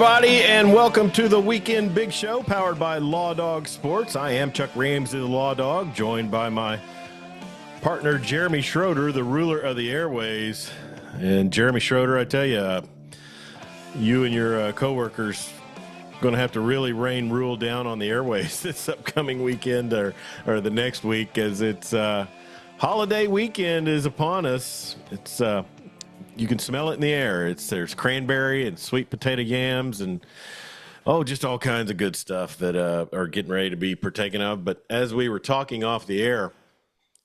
everybody, and welcome to the Weekend Big Show, powered by Law Dog Sports. I am Chuck Ramsey, the Law Dog, joined by my partner, Jeremy Schroeder, the ruler of the airways. And Jeremy Schroeder, I tell you, you and your coworkers going to have to really rule down on the airways this upcoming weekend or the next week, as it's holiday weekend is upon us. It's you can smell it in the air. There's cranberry and sweet potato yams and just all kinds of good stuff that are getting ready to be partaken of. But as we were talking off the air,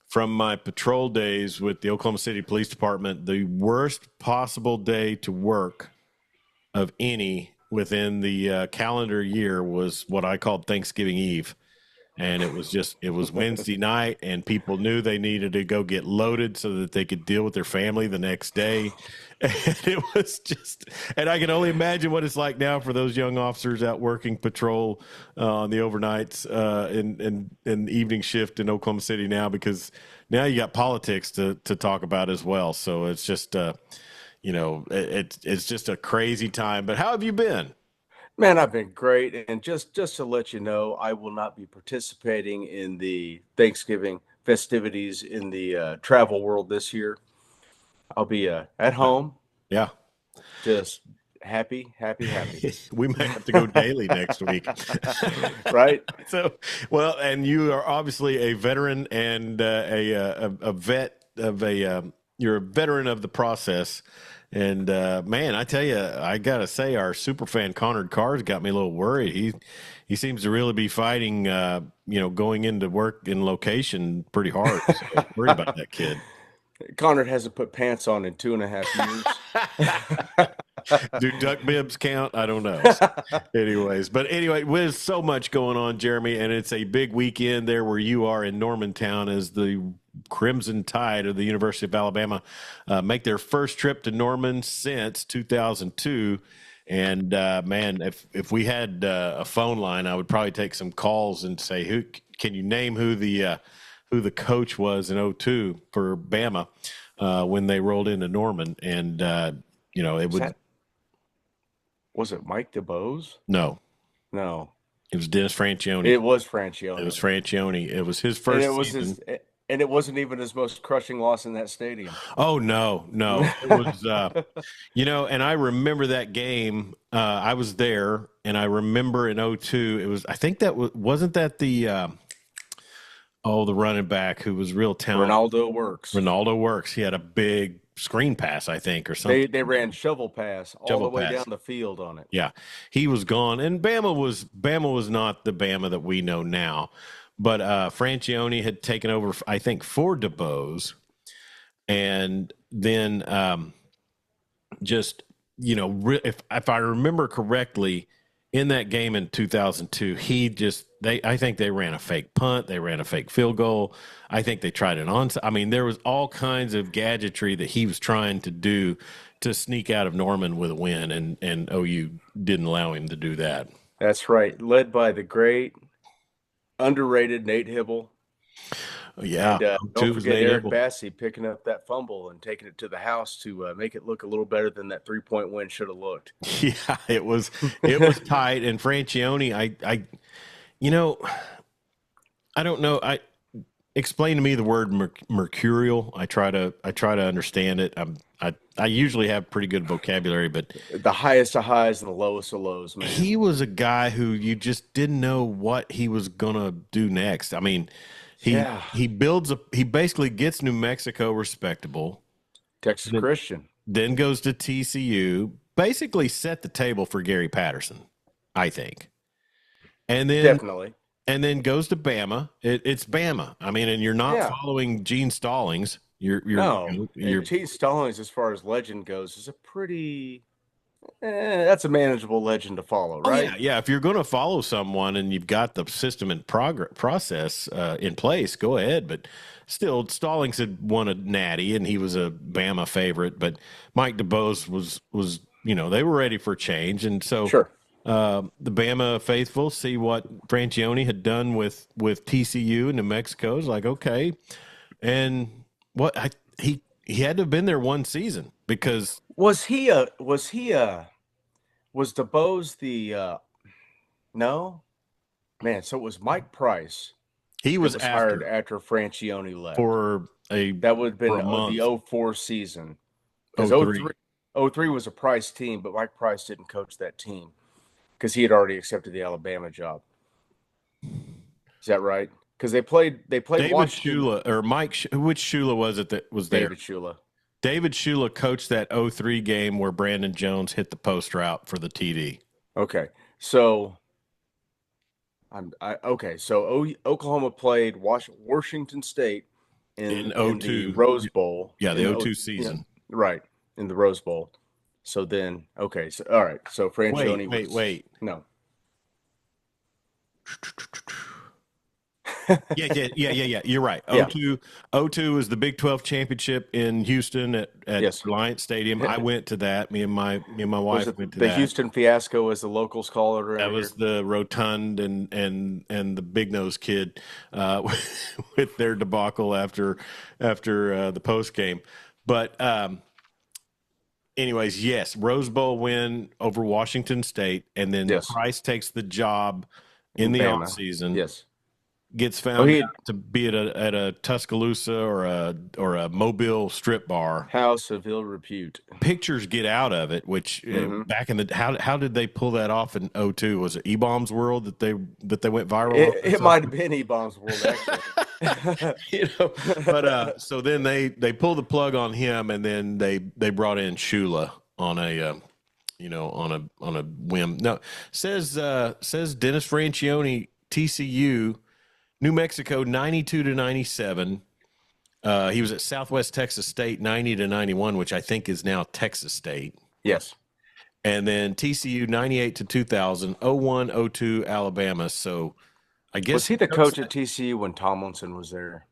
from my patrol days with the Oklahoma City Police Department, the worst possible day to work of any within the calendar year was what I called Thanksgiving Eve. And it was Wednesday night, and people knew they needed to go get loaded so that they could deal with their family the next day. And it was and I can only imagine what it's like now for those young officers out working patrol on the overnights and evening shift in Oklahoma City now, because now you got politics to talk about as well. So it's just, it's just a crazy time. But how have you been? Man, I've been great. And just to let you know, I will not be participating in the Thanksgiving festivities in the travel world this year. I'll be at home. Yeah. Just happy. We might have to go daily next week. Right. So, well, and you are obviously a veteran and a vet of you're a veteran of the process. And, man, I tell you, I got to say, our super fan Conard Carr's got me a little worried. He seems to really be fighting, going into work in location pretty hard. So I'm worried about that kid. Conard hasn't put pants on in 2.5 years. Do duck bibs count? I don't know. Anyways, with so much going on, Jeremy, and it's a big weekend there where you are in Normantown as the Crimson Tide of the University of Alabama make their first trip to Norman since 2002. And man, if we had a phone line, I would probably take some calls and say, can you name who the coach was in 2002 for Bama when they rolled into Norman? And Was it Mike DeBose? No. It was Dennis Franchione. It was Franchione. It was his first season. And it wasn't even his most crushing loss in that stadium. Oh, no. It was, and I remember that game. I was there, and I remember in 2002, it was, I think wasn't that the running back who was real talented? Ronaldo Works. He had a big screen pass, I think, or something. They ran shovel pass all the way down the field on it. Yeah, he was gone, and Bama was not the Bama that we know now. But Franchione had taken over, I think, for DeBose. And then if I remember correctly, in that game in 2002, I think they ran a fake punt. They ran a fake field goal. I think they tried an onside. I mean, there was all kinds of gadgetry that he was trying to do to sneak out of Norman with a win, and OU didn't allow him to do that. That's right. Led by the great, underrated Nate Hibble. Yeah. And, don't forget Eric Bassey picking up that fumble and taking it to the house to make it look a little better than that 3-point win should have looked. Yeah, it was tight. And Franchione, I don't know. Explain to me the word mercurial. I try to understand it. I usually have pretty good vocabulary, but the highest of highs and the lowest of lows, man. He was a guy who you just didn't know what he was gonna do next. I mean, he basically gets New Mexico respectable, Texas Christian, then goes to TCU, basically set the table for Gary Patterson, I think, and then definitely. And then goes to Bama. It's Bama. I mean, and you're not following Gene Stallings. You're Gene Stallings, as far as legend goes, is a pretty that's a manageable legend to follow, right? Oh, yeah. If you're going to follow someone and you've got the system and process in place, go ahead. But still, Stallings had won a natty, and he was a Bama favorite. But Mike DeBose was they were ready for change, and so sure. The Bama faithful see what Franchione had done with TCU and New Mexico. Is like, okay, and he had to have been there one season, because was he Was DeBose the no? Man, so it was Mike Price He that was was hired after after Francione left. for That would have been a month. the '04 season. Because Oh three. '03 was a Price team, but Mike Price didn't coach that team because he had already accepted the Alabama job. Is that right? Because they played David Washington. Shula or Mike. Which Shula was it that was there? David Shula. David Shula coached that 0-3 game where Brandon Jones hit the post route for the TD. Okay, so Oklahoma played Washington State In in the 0-2. Rose Bowl. Yeah, the in 0-2 yeah, season. right, in the Rose Bowl. So then, okay, so all right, so Francione Wait. No. Yeah. You're right. Yeah. 0-2 is the Big 12 championship in Houston at Yes. Reliance Stadium. I went to that. Me and my Was wife it went to the that. Houston Fiasco, as the locals call it around That was the rotund and the big nose kid with their debacle after the post game. But anyways, yes, Rose Bowl win over Washington State, and then Yes. Price takes the job in the Bama. offseason. Yes. Gets found out to be at a Tuscaloosa or a Mobile strip bar. House of ill repute. Pictures get out of it, which back in the how did they pull that off in 0-2? Was it E-Bombs World that they went viral? It might have been E-Bombs World, actually. But so then they pull the plug on him, and then they brought in Shula on a on a whim. No, says Dennis Francione, TCU. New Mexico 92-97. He was at Southwest Texas State 90-91, which I think is now Texas State. Yes. And then TCU 98-2000, 01-02 Alabama. So I guess was he the coach at TCU when Tomlinson was there?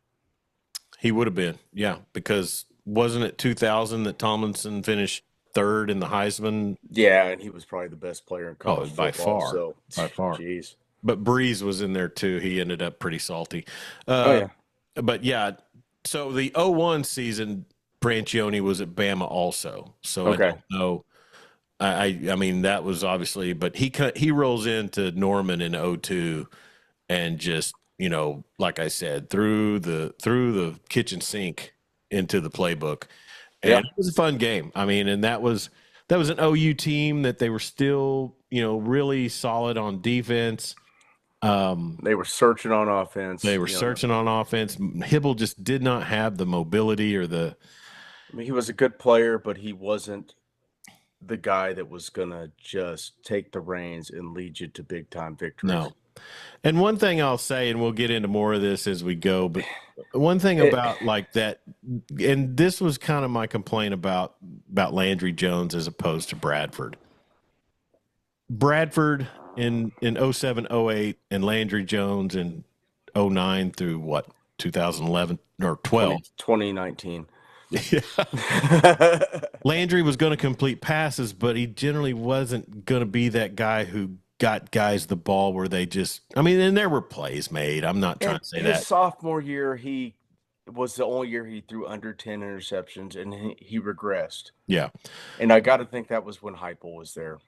He would have been, yeah, because wasn't it 2000 that Tomlinson finished third in the Heisman? Yeah, and he was probably the best player in college by football. far. So, by far. Jeez. But Breeze was in there too. He ended up pretty salty. Yeah. But yeah, so the 01 season, Francione was at Bama also. So okay. I don't know. I mean, that was obviously, but he rolls into Norman in 02 and just, like I said, through the kitchen sink into the playbook. And It was a fun game. I mean, and that was an OU team that they were still, really solid on defense. They were searching on offense. Searching on offense. Hibble just did not have the mobility or the. I mean, he was a good player, but he wasn't the guy that was going to just take the reins and lead you to big time victories. No. And one thing I'll say, and we'll get into more of this as we go, but one thing about like that, and this was kind of my complaint about Landry Jones as opposed to Bradford. Bradford in 07, 08, and Landry Jones in 09 through what, 2011 or 12? 2019. Yeah. Landry was going to complete passes, but he generally wasn't going to be that guy who got guys the ball where they just, I mean, and there were plays made. I'm not trying to say that. His sophomore year, he was the only year he threw under 10 interceptions, and he regressed. Yeah. And I got to think that was when Heupel was there.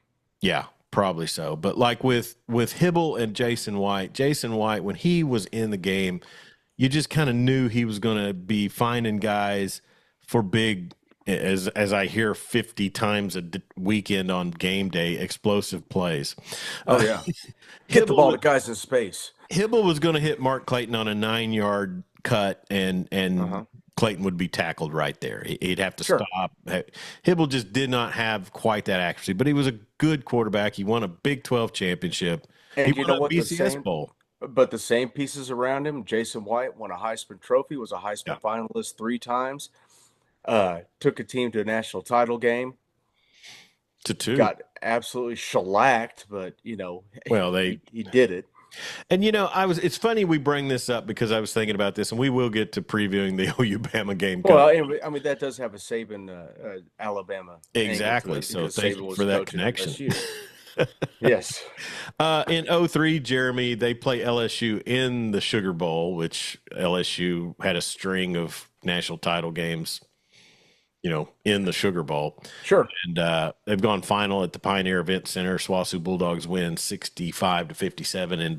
Yeah, probably so. But like with Hibble and Jason White, when he was in the game, you just kind of knew he was going to be finding guys for big, as I hear 50 times a weekend on game day, explosive plays. Oh, yeah. Hit the ball to guys in space. Hibble was going to hit Mark Clayton on a 9-yard cut, and Clayton would be tackled right there. He'd have to stop. Hibble just did not have quite that accuracy, but he was a good quarterback. He won a Big 12 championship. And he won a BCS Bowl. But the same pieces around him, Jason White won a Heisman Trophy, was a Heisman finalist 3 times, took a team to a national title game. To 2. Got absolutely shellacked, but, he did it. And, it's funny we bring this up because I was thinking about this, and we will get to previewing the OU Bama game. Well, I mean, that does have a Saban Alabama. Exactly. So thank you for that connection. Yes. In 03, Jeremy, they play LSU in the Sugar Bowl, which LSU had a string of national title games in the Sugar Bowl. Sure. And they've gone final at the Pioneer Event Center. SWOSU Bulldogs win 65-57 in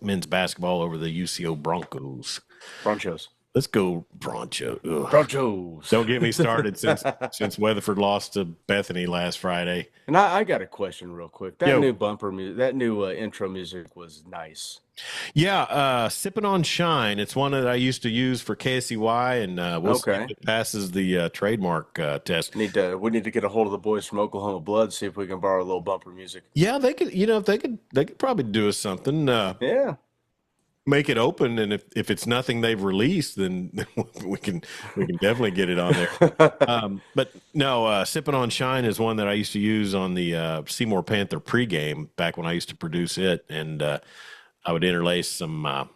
men's basketball over the UCO Broncos. Bronchos. Let's go Broncho. Bronchos. Don't get me started since Weatherford lost to Bethany last Friday. And I got a question real quick. That Yo. new bumper music, that new intro music was nice. Yeah, Sipping on Shine. It's one that I used to use for KSEY, and we'll see if it passes the trademark test. We need to get a hold of the boys from Oklahoma Blood, see if we can borrow a little bumper music. Yeah, they could. If they could probably do us something. Yeah. Make it open, and if it's nothing they've released, then we can definitely get it on there. But no, Sipping on Shine is one that I used to use on the Seymour Panther pregame back when I used to produce it, and I would interlace some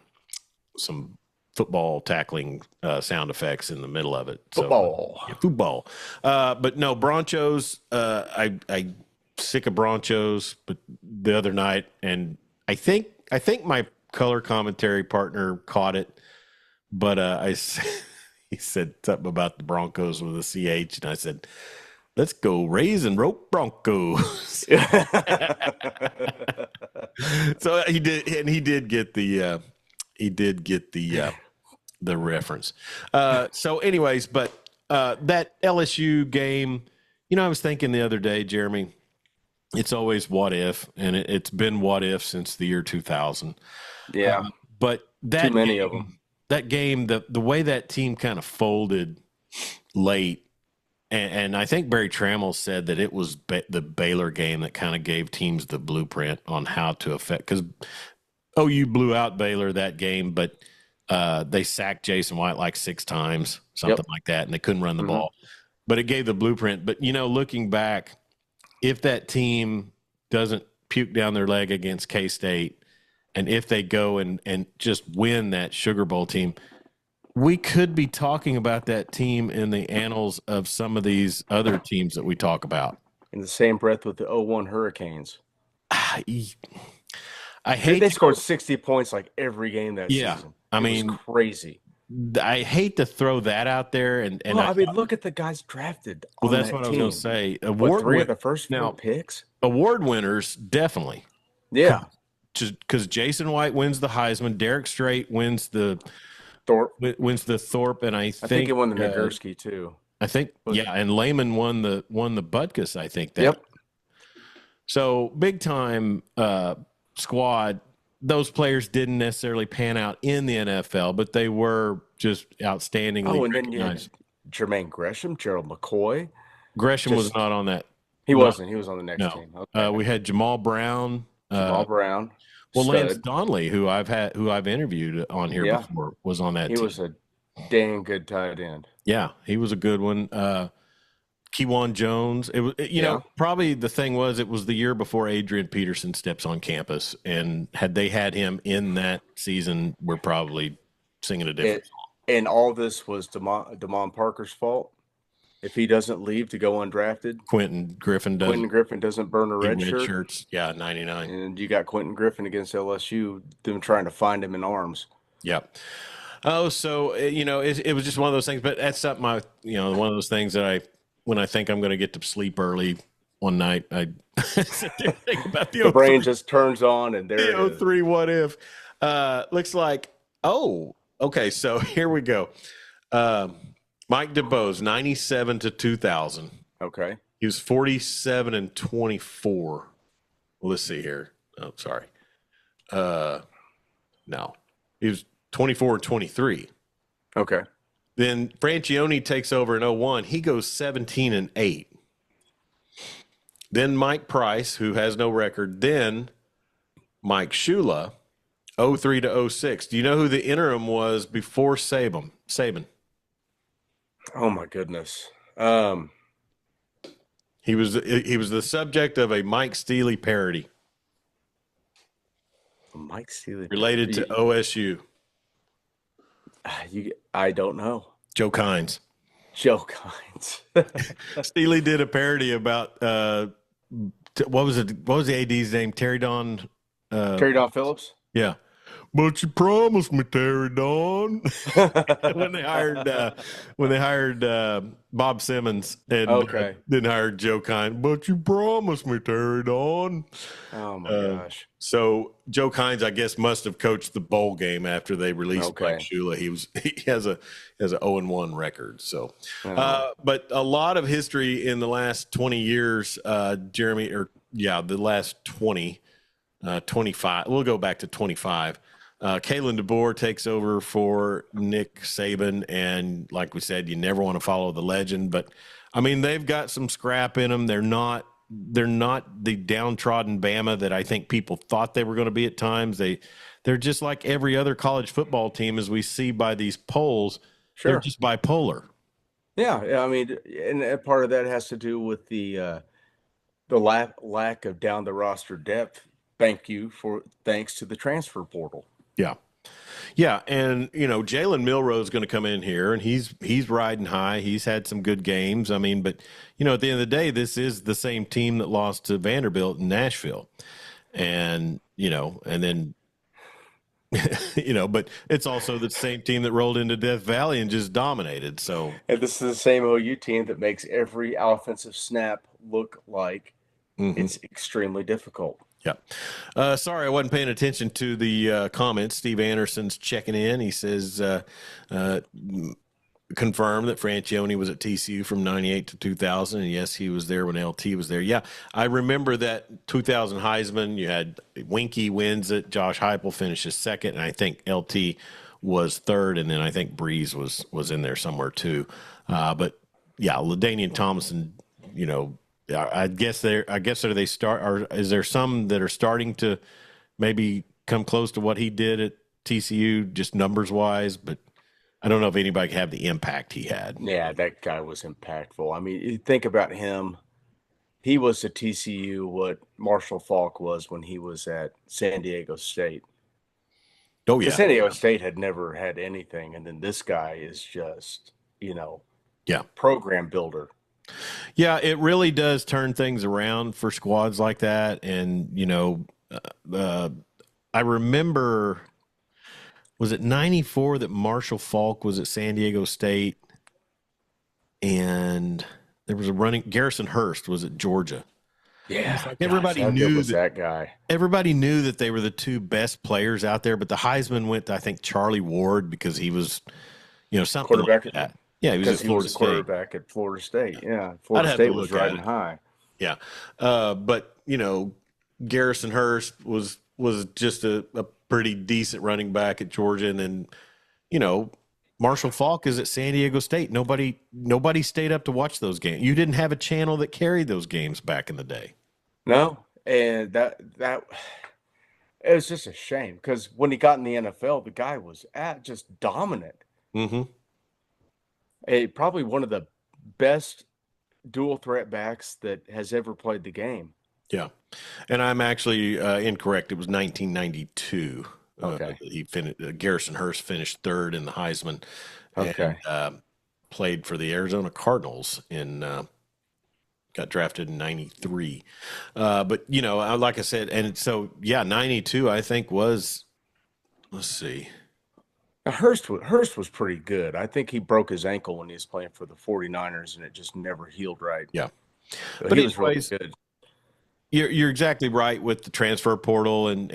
football tackling sound effects in the middle of it. Football. So, football. But no, Bronchos. I sick of Bronchos, but the other night, and I think my color commentary partner caught it, but he said something about the Broncos with a CH, and I said, "Let's go raise and rope Broncos." So he did, and he did get the reference. So, anyways, but that LSU game, I was thinking the other day, Jeremy, it's always what if, and it's been what if since the year 2000. Yeah, but that too many of them. That game, the way that team kind of folded late, and I think Barry Trammell said that it was the Baylor game that kind of gave teams the blueprint on how to affect. Because OU blew out Baylor that game, but they sacked Jason White like 6 times, something like that, and they couldn't run the ball. But it gave the blueprint. But looking back, if that team doesn't puke down their leg against K-State, and if they go and just win that Sugar Bowl team, we could be talking about that team in the annals of some of these other teams that we talk about. In the same breath with the 01 Hurricanes. I hate they scored 60 points like every game that season. I mean, was crazy. I hate to throw that out there, and look at the guys drafted. Well, that's what I was going to say. 3 of the first 4 picks. Award winners, definitely. Yeah. Because Jason White wins the Heisman, Derek Strait wins the Thorpe, and I think it won the Nagurski too. I think and Lehman won the Butkus. I think that. Yep. So big time squad. Those players didn't necessarily pan out in the NFL, but they were just outstandingly and then you had Jermaine Gresham, Gerald McCoy. Gresham was not on that. He wasn't. He was on the next team. Okay. We had Jamal Brown. Well, Lance Donnelly, who I've interviewed on here before, was on that team. He was a dang good tight end. Yeah, he was a good one. Kewan Jones. It was, probably the thing was it was the year before Adrian Peterson steps on campus, and had they had him in that season, we're probably singing a different song. And all this was Damon Parker's fault. If he doesn't leave to go undrafted, Quentin Griffin doesn't burn a red shirt. Shirts. Yeah, 99. And you got Quentin Griffin against LSU, them trying to find him in arms. Yeah. Oh, so it was just one of those things. But that's something one of those things that when I think I'm going to get to sleep early one night, I sit there and think about the brain just turns on, and there it is. 03 what if. Looks like okay. So here we go. Mike DeBose, 97 to 2000. Okay. He was 47 and 24. Well, let's see here. Oh, sorry. No. He was 24 and 23. Okay. Then Francione takes over in 01. He goes 17 and 8. Then Mike Price, who has no record. Then Mike Shula, 03 to 06. Do you know who the interim was before Saban? Oh my goodness. He was the subject of a Mike Steely parody. Mike Steely related to OSU. I don't know. Joe Kynes. Steely did a parody about what was the AD's name? Terry Don Phillips. Yeah. But you promised me, Terry Don. when they hired Bob Simmons and Okay. then hired Joe Kine. But you promised me, Terry Don. Oh my Uh, gosh. so Joe Kines, I guess, must have coached the bowl game after they released Mike Okay. Shula. He has a 0-1 record. So, Oh, but a lot of history in the last 20 years, Jeremy, the last 25. We'll go back to 25. Kalen DeBoer takes over for Nick Saban, and like we said, you never want to follow the legend, but I mean they've got some scrap in them. They're not the downtrodden Bama that I think people thought they were going to be at times. They're just like every other college football team, as we see by these polls. They're sure. just bipolar. Yeah, yeah. I mean, and part of that has to do with the lack of down the roster depth. Thanks to the transfer portal. Yeah. Yeah, and Jalen Milroe is going to come in here, and he's riding high. He's had some good games. I mean, but at the end of the day, this is the same team that lost to Vanderbilt in Nashville, and and then but it's also the same team that rolled into Death Valley and just dominated. So, And this is the same OU team that makes every offensive snap look like mhm. it's extremely difficult. Yeah. Sorry, I wasn't paying attention to the comments. Steve Anderson's checking in. He says, uh, confirmed that Francione was at TCU from 98 to 2000. And yes, he was there when LT was there. Yeah, I remember that 2000 Heisman. You had Winky wins it. Josh Heupel finishes second. And I think LT was third. And then I think Breeze was in there somewhere too. But yeah, LaDainian Thomason, I guess are they start, or is there some that are starting to maybe come close to what he did at TCU, just numbers wise, but I don't know if anybody can have the impact he had. Yeah, that guy was impactful. I mean, you think about him. He was to TCU what Marshall Faulk was when he was at San Diego State. Oh Because yeah, San Diego State had never had anything, and then this guy is just, yeah, program builder. yeah. It really does turn things around for squads like that, and I remember, was it '94 that Marshall Faulk was at San Diego State, and there was a running Garrison Hurst was at Georgia. It's Yeah, like gosh, how good was that guy? everybody knew that they were the two best players out there, but the Heisman went to, I think, Charlie Ward because he was, something like Quarterback, that. Yeah, he was at because he was Florida a State. quarterback at Florida State. Yeah, I'd Florida have to State was look at riding it. high. Yeah. But, Garrison Hurst was just a pretty decent running back at Georgia. And then, Marshall Faulk is at San Diego State. Nobody stayed up to watch those games. You didn't have a channel that carried those games back in the day. No, and that it was just a shame because when he got in the NFL, the guy was just dominant. Mm-hmm. Probably one of the best dual threat backs that has ever played the game. Yeah, and I'm actually incorrect. It was 1992. Okay. He finished. Garrison Hurst finished third in the Heisman, and Okay. played for the Arizona Cardinals in. Got drafted in '93, but like I said, and so yeah, '92 I think was. Let's see. Now, Hurst was pretty good. I think he broke his ankle when he was playing for the 49ers, and it just never healed right. Yeah, But but he was really anyways, good. you're exactly right with the transfer portal, and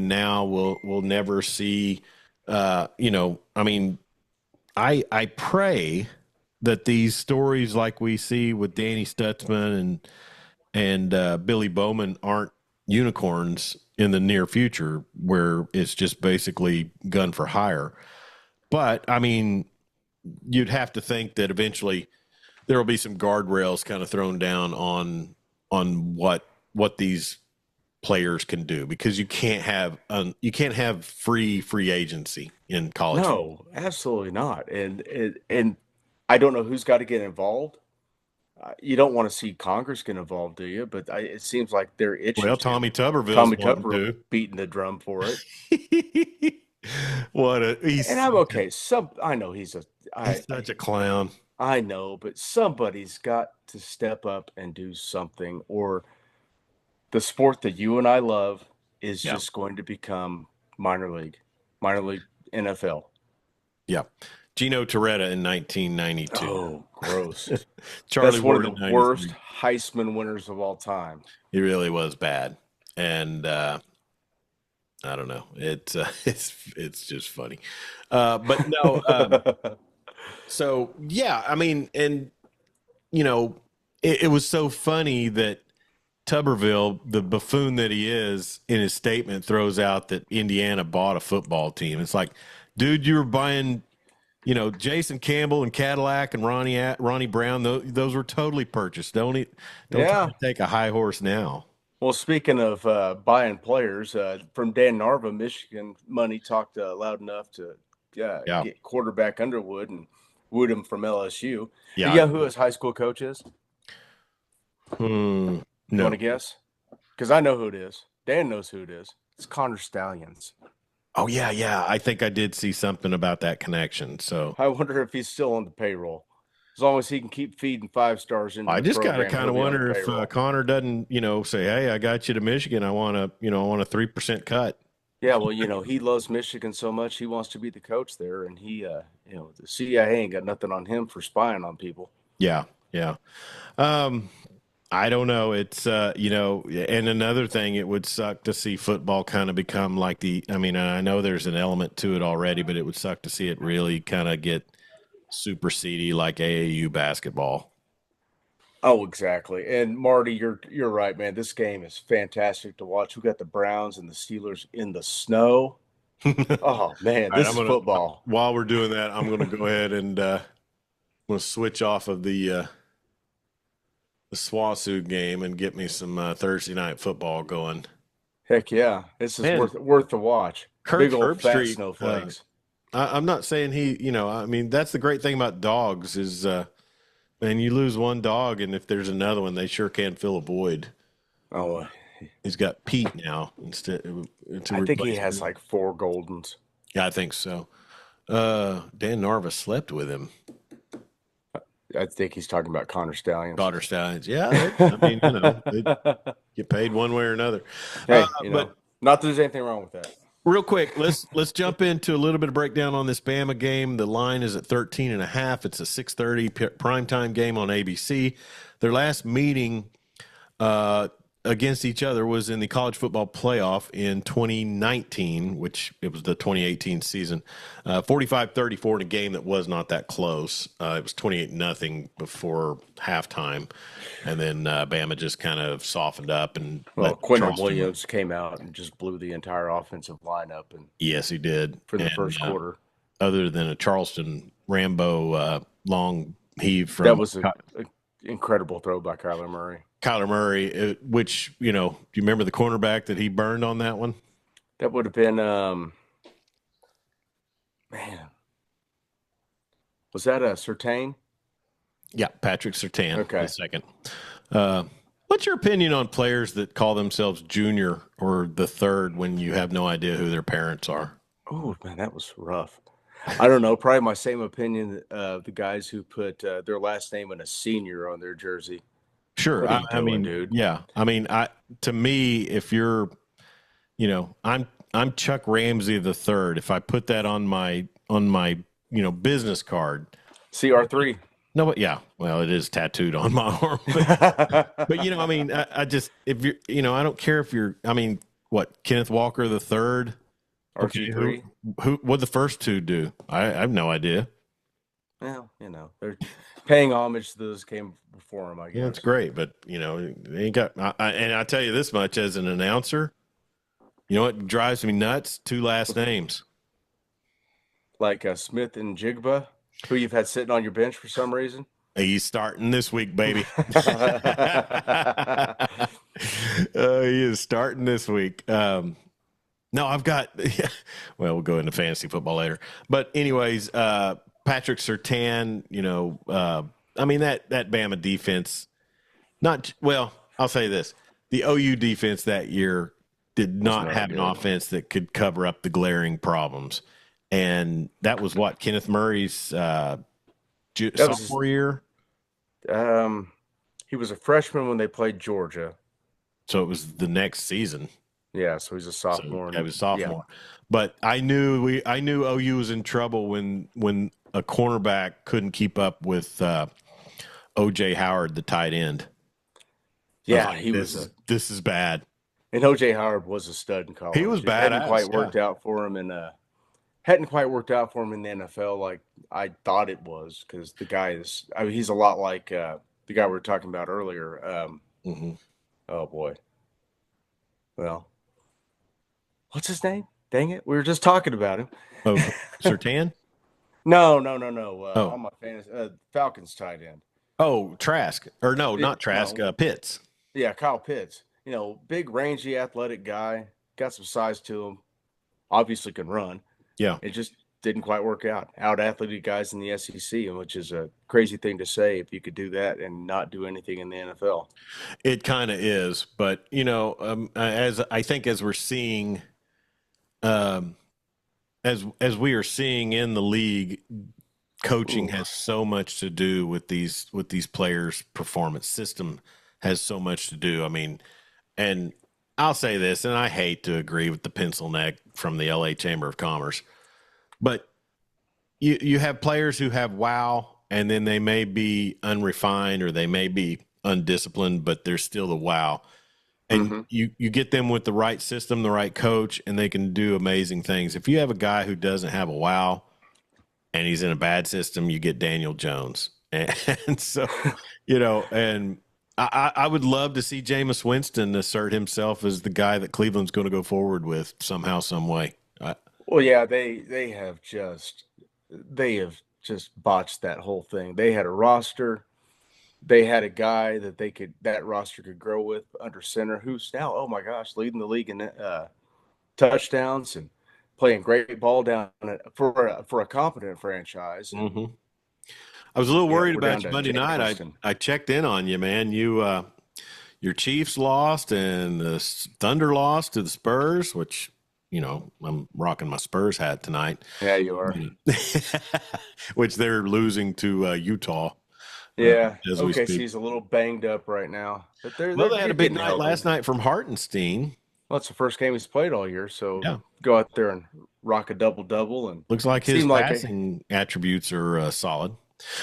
now we'll never see. I mean, I pray that these stories like we see with Danny Stutzman and Billy Bowman aren't unicorns in the near future, where it's just basically gun for hire. But I mean, you'd have to think that eventually there will be some guardrails kind of thrown down on what these players can do, because you can't have free agency in college. No, absolutely not. And I don't know who's got to get involved. You don't want to see Congress get involved, do you? But it seems like they're itching Well, to. Tommy Tuberville's Tommy wanting Tupper to. beating the drum for it, and He's I'm okay. I know he's such a clown. I know, but somebody's got to step up and do something, or the sport that you and I love is Yeah. just going to become minor league. minor league NFL. Yeah. Gino Torretta in 1992. Oh, gross. Charlie That's one of Ward the in worst 93. Heisman winners of all time. He really was bad. And I don't know. It's just funny. But no, so yeah, I mean, and you know, it was so funny that Tuberville, the buffoon that he is, in his statement throws out that Indiana bought a football team. It's like, dude, you were buying, Jason Campbell and Cadillac and Ronnie Brown. Those were totally purchased. Don't try Yeah. to take a high horse now. Well, speaking of buying players, from Dan Narva, Michigan, money talked loud enough to Yeah, get quarterback Underwood and Woodham from LSU. And yeah. you know who his high school coach is? Hmm, You want to no. guess? Because I know who it is. Dan knows who it is. It's Connor Stallions. Oh yeah, yeah. I think I did see something about that connection. So I wonder if he's still on the payroll. As long as he can keep feeding 5 stars into I the just gotta program, kind he'll of be on the wonder if payroll. Connor doesn't, say, "Hey, I got you to Michigan. I want a 3% cut." Yeah, well, he loves Michigan so much he wants to be the coach there, and the CIA ain't got nothing on him for spying on people. Yeah, yeah. Um, I don't know. It's and another thing, it would suck to see football kind of become like I mean, I know there's an element to it already, but it would suck to see it really kind of get super seedy like AAU basketball. Oh, exactly. And Marty, you're right, man. This game is fantastic to watch. We got the Browns and the Steelers in the snow. All Oh man, right, this is football. while we're doing that, I'm gonna go ahead and I'm gonna switch off of the SWASU game and get me some Thursday night football going. Heck yeah, this is Man, worth the watch. Kirk Big old fat Herbstreit. snowflakes. I'm not saying I mean, that's the great thing about dogs is, man, you lose one dog, and if there's another one, they sure can fill a void. Oh, He's got Pete now instead to I think he replace has him. like 4 Goldens. Yeah, I think so. Dan Narva slept with him. I think he's talking about Connor Stallions. Daughter Stallions. Yeah, I mean, they get paid one way or another. Hey, But not that there's anything wrong with that. real quick, let's jump into a little bit of breakdown on this Bama game. The line is at 13.5. It's a 6:30 primetime game on ABC. Their last meeting against each other was in the college football playoff in 2019, which it was the 2018 season. 45-34 in a game that was not that close. It was 28-0 before halftime, and then Bama just kind of softened up and Quentin Williams came out and just blew the entire offensive lineup, and yes, he did for the first quarter. Other than a Charleston Rambo long heave from that was an incredible throw by Kyler Murray. Which, do you remember the cornerback that he burned on that one? That would have been, was that a Surtain? Yeah, Patrick Surtain. Okay. The second. What's your opinion on players that call themselves junior or the third when you have no idea who their parents are? Oh, man, that was rough. I don't know. Probably my same opinion of the guys who put their last name in a senior on their jersey. Sure. What are you I mean, dude? Yeah. I mean, to me, if you're, I'm Chuck Ramsey the third. If I put that on my business card, CR3. no, but yeah, well, it is tattooed on my arm. But I mean, I just if you're, I don't care if you're. I mean, what Kenneth Walker the third, RG3. Who? What the first two do? I have no idea. Well, they're paying homage to those came before him, I guess. Yeah, that's great, but they ain't got. And I tell you this much as an announcer, what drives me nuts? Two last names, like Smith and Jigba, who you've had sitting on your bench for some reason. He's starting this week, baby. He is starting this week. No, I've got. Well, we'll go into fantasy football later, but anyways, Patrick Surtain. I mean that Bama defense. I'll say this: the OU defense that year did not have an offense that could cover up the glaring problems, and that was what Kenneth Murray's sophomore year. He was a freshman when they played Georgia. So it was the next season. Yeah, so he's a So sophomore, I and was yeah, sophomore. But I knew OU was in trouble when a cornerback couldn't keep up with OJ Howard, the tight end. I was yeah, like, he was a. this is bad. And OJ Howard was a stud in He was college. It hadn't badass, quite yeah. worked out for him, and hadn't quite worked out for him in the NFL like I thought it was, because the guy is. I mean, he's a lot like the guy we were talking about earlier. Hmm. Oh boy, well, what's his name? Dang it, we were just talking about him. Oh, Sertan? No, no, no, no. On Oh, my fantasy, Falcons tight end. oh, Trask, or no, not Trask, No, Pitts. yeah, Kyle Pitts. Big, rangy, athletic guy. Got some size to him. Obviously can run. Yeah, It just didn't quite work out. Out athleted guys in the SEC, which is a crazy thing to say if you could do that and not do anything in the NFL. it kind of is. But as I think as we're seeing, um, as we are seeing in the league, coaching Ooh. has so much to do with these players' performance. System has so much to do. I mean, and I'll say this, and I hate to agree with the pencil neck from the LA Chamber of Commerce, but you have players who have wow, and then they may be unrefined or they may be undisciplined, but they're still the wow. And Mm-hmm. you get them with the right system, the right coach, and they can do amazing things. If you have a guy who doesn't have a wow and he's in a bad system, you get Daniel Jones. And so, and I would love to see Jameis Winston assert himself as the guy that Cleveland's going to go forward with somehow, some way. Well, yeah, they have just botched that whole thing. They had a roster. They had a guy that roster could grow with under center, who's now, oh my gosh, leading the league in touchdowns and playing great ball down for a competent franchise. And Mm-hmm. I was a little yeah, worried we're down about you to Monday night. Jameis and I checked in on you, man. Your Chiefs lost and the Thunder lost to the Spurs, which I'm rocking my Spurs hat tonight. yeah, you are. Which they're losing to Utah Yeah, as we speak. OKC's a little banged up right now, but Well, they had a they're big getting night healthy. last night from Hartenstein. Well, it's the first game he's played all year, so Yeah, go out there and rock a double double, and looks like his seemed like a passing attributes are solid.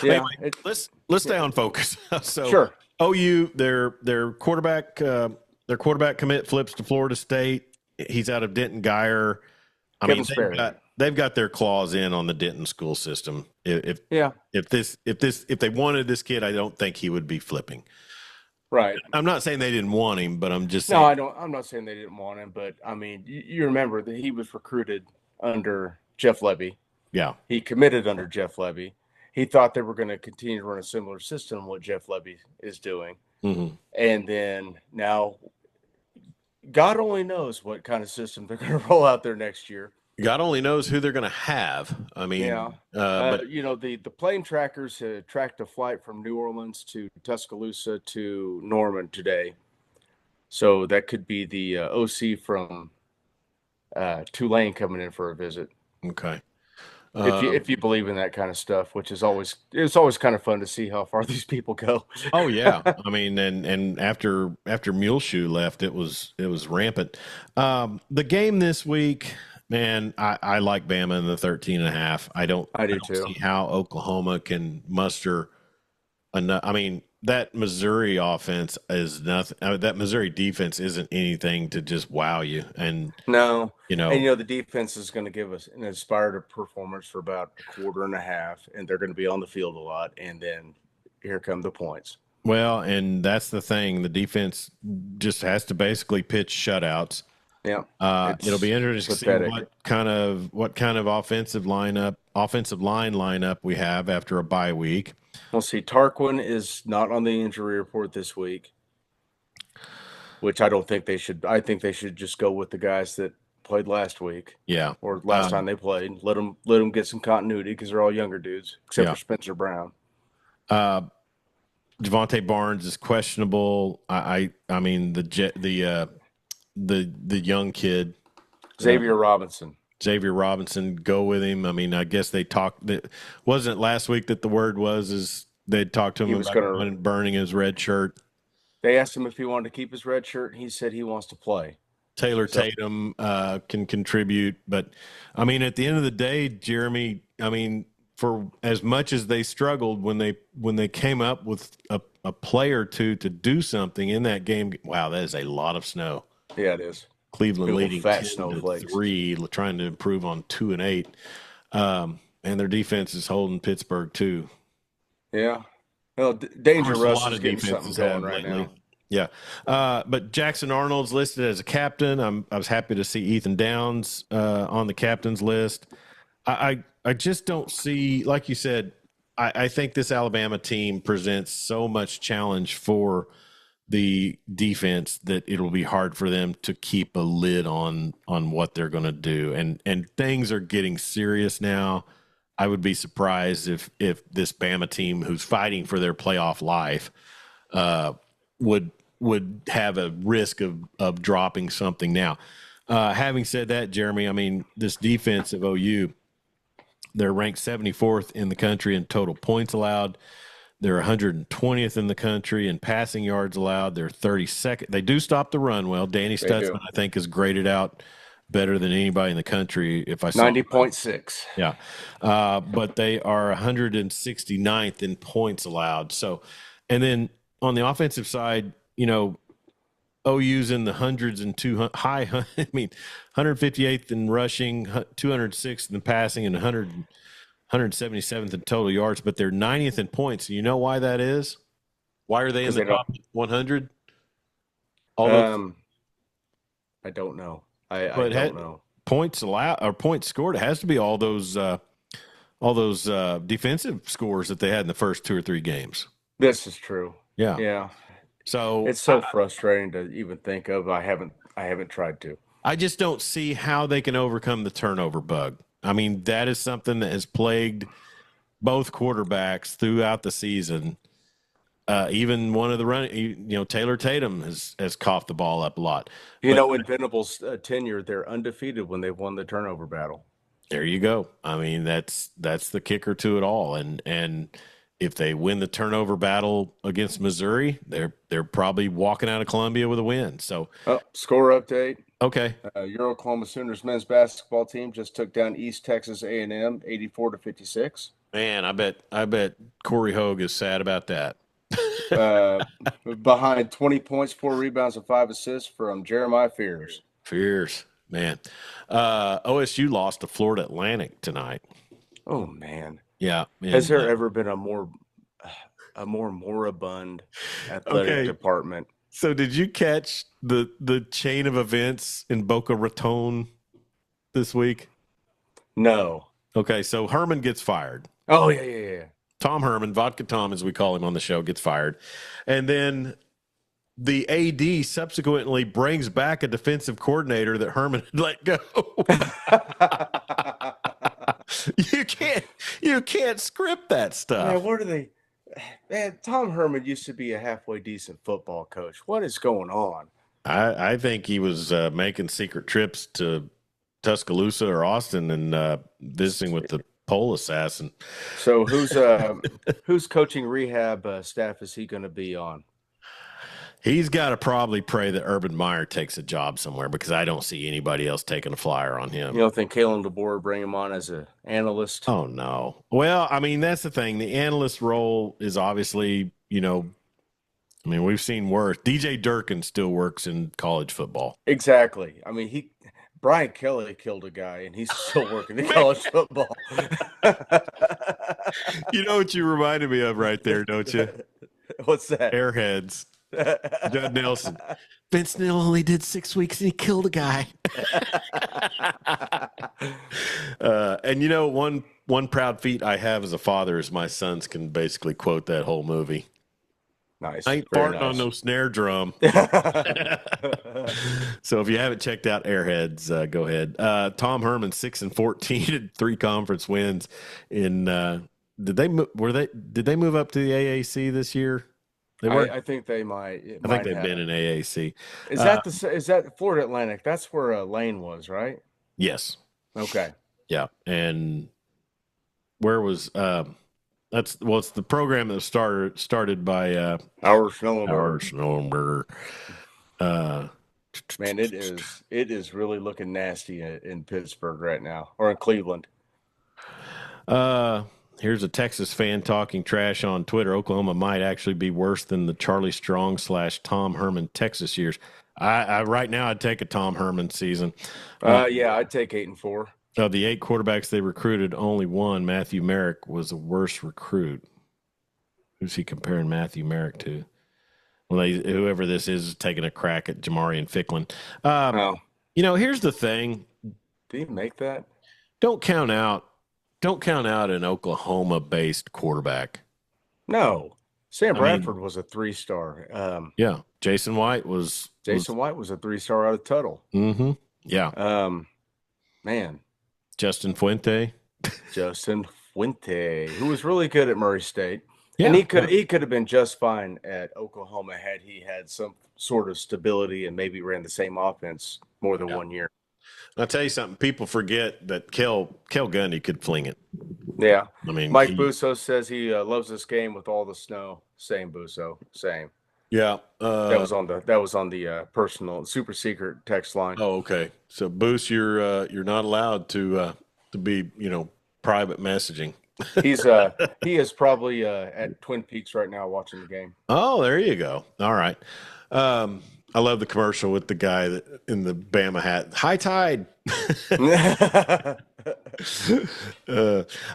Anyway, yeah. let's stay on focus. So Sure. OU, their quarterback commit flips to Florida State. He's out of Denton Guyer. I Kevin mean, Sperry. they've got their claws in on the Denton school system. Yeah, If they wanted this kid, I don't think he would be flipping. right. I'm not saying they didn't want him, but I'm just No, saying, I don't. I'm not saying they didn't want him, but I mean, you remember that he was recruited under Jeff Levy. yeah, He committed under Jeff Levy. He thought they were going to continue to run a similar system what Jeff Levy is doing, mm-hmm. and then now God only knows what kind of system they're going to roll out there next year. God only knows who they're going to have. I Yeah. mean, but The plane trackers had tracked a flight from New Orleans to Tuscaloosa to Norman today. So that could be the OC from Tulane coming in for a visit. okay. If you believe in that kind of stuff, which is it's always kind of fun to see how far these people go. Oh yeah, I mean, and after Muleshoe left, it was rampant. The game this week, man, I like Bama in the 13.5. I do I don't too. see how Oklahoma can muster enough. I mean, that Missouri offense is nothing. That Missouri defense isn't anything to just wow you. And No, you and know, the defense is going to give us an inspired performance for about a quarter and a half, and they're going to be on the field a lot, and then here come the points. well, and that's the thing. The defense just has to basically pitch shutouts. Yeah, It'll be it's interesting to see pathetic. what kind of offensive line lineup we have after a bye week. We'll see. Tarquin is not on the injury report this week, which I don't think they should. I think they should just go with the guys that played last week Yeah, or last time they played. Let them get some continuity because they're all younger dudes, except Yeah. for Spencer Brown. Javante Barnes is questionable. I mean the young kid Xavier Robinson. Xavier Robinson, go with him. I mean, I guess they talked. Wasn't it last week that the word was they'd talked to him He was about gonna. burning his red shirt. They asked him if he wanted to keep his red shirt, and he said he wants to play. Taylor So Tatum can contribute. But, I mean, at the end of the day, Jeremy, I mean, for as much as they struggled when they came up with a play or two to do something in that game, wow, that is a lot of snow. yeah, it is. Cleveland Big old leading fat 10-3, snowflakes. trying to improve on 2-8. And their defense is holding Pittsburgh too. Yeah. Well, Of Danger course, a Russ lot is of getting something defenses going have right lately. now. Yeah. But Jackson Arnold's listed as a captain. I was happy to see Ethan Downs on the captain's list. I just don't see, like you said, I think this Alabama team presents so much challenge for the defense that it'll be hard for them to keep a lid on what they're going to do. And things are getting serious now. I would be surprised if this Bama team, who's fighting for their playoff life, would have a risk of dropping something now. Having said that, Jeremy, I mean, this defense of OU, they're ranked 74th in the country in total points allowed. They're 120th in the country in passing yards allowed. They're 32nd. They do stop the run well. Danny They do. Stutzman, I think, is graded out better than anybody in the country. If I saw 90.6. yeah. But they are 169th in points allowed. So, and then on the offensive side, OU's in the hundreds and I mean, 158th in rushing, 206th in passing, and 177th in total yards, but they're 90th in points. You know why that is? Why are they in the top 100? All those I don't know. I don't know. Points allowed or points scored. It has to be all those defensive scores that they had in the first 2 or 3 games. This is true. Yeah. Yeah. So It's so frustrating to even think of. I haven't tried to. I just don't see how they can overcome the turnover bug. I mean, that is something that has plagued both quarterbacks throughout the season. Even one of the Taylor Tatum has coughed the ball up a lot. In Venable's tenure, they're undefeated when they won the turnover battle. There you go. I mean, that's the kicker to it all. And if they win the turnover battle against Missouri, they're probably walking out of Columbia with a win. So, score update. Okay. Your Oklahoma Sooners men's basketball team just took down East Texas A&M 84-56. Man, I bet Corey Hogue is sad about that. Behind 20 points, 4 rebounds, and 5 assists from Jeremiah Fears. Man. OSU lost to Florida Atlantic tonight. Oh man. Yeah. Has there ever been a more moribund athletic department? So did you catch the chain of events in Boca Raton this week? No. Okay, so Herman gets fired. Oh, yeah. Tom Herman, Vodka Tom, as we call him on the show, gets fired. And then the AD subsequently brings back a defensive coordinator that Herman had let go. You can't script that stuff. Man, what are they? Man, Tom Herman used to be a halfway decent football coach. What is going on? I think he was making secret trips to Tuscaloosa or Austin and visiting with the pole assassin. So who's coaching rehab staff is he going to be on? He's got to probably pray that Urban Meyer takes a job somewhere because I don't see anybody else taking a flyer on him. You don't think Kalen DeBoer bring him on as an analyst? Oh, no. Well, I mean, that's the thing. The analyst role is obviously, we've seen worse. DJ Durkin still works in college football. Exactly. I mean, Brian Kelly killed a guy, and he's still working in college football. You know what you reminded me of right there, don't you? What's that? Airheads. Judd Nelson. Vince Neal only did 6 weeks and he killed a guy. And one proud feat I have as a father is my sons can basically quote that whole movie. Nice. I ain't farting on no snare drum. So if you haven't checked out Airheads, go ahead. Tom Herman 6-14 and 3 conference wins. Did they move up to the AAC this year? I think they might. I think they've been in AAC. Is that Florida Atlantic? That's where Lane was, right? Yes. Okay. Yeah, and where was it's the program that started by Howard Schnellenberger. Man, it is really looking nasty in Pittsburgh right now, or in Cleveland. Uh, Here's a Texas fan talking trash on Twitter. Oklahoma might actually be worse than the Charlie Strong / Tom Herman Texas years. I right now I'd take a Tom Herman season. Yeah, I'd take 8-4. Of the 8 quarterbacks they recruited, only one, Matthew Merrick, was the worst recruit. Who's he comparing Matthew Merrick to? Well, whoever this is taking a crack at Jamarian Ficklin. Oh, Here's the thing. did he make that? Don't count out an Oklahoma-based quarterback. No. Sam I mean, Bradford was a 3-star. Yeah, Jason White was. White was a 3-star out of Tuttle. Mm-hmm. Yeah. Man, Justin Fuente, who was really good at Murray State. Yeah, and he could have been just fine at Oklahoma had he had some sort of stability and maybe ran the same offense more than 1 year. I'll tell you something. People forget that Kel Gundy could fling it. Yeah. I mean, Mike Busso says he loves this game with all the snow. Same, Busso. Same. Yeah. That was on the personal super secret text line. Oh, okay. So, Boos, you're not allowed to be private messaging. He is probably at Twin Peaks right now watching the game. Oh, there you go. All right. I love the commercial with the guy in the Bama hat. High tide.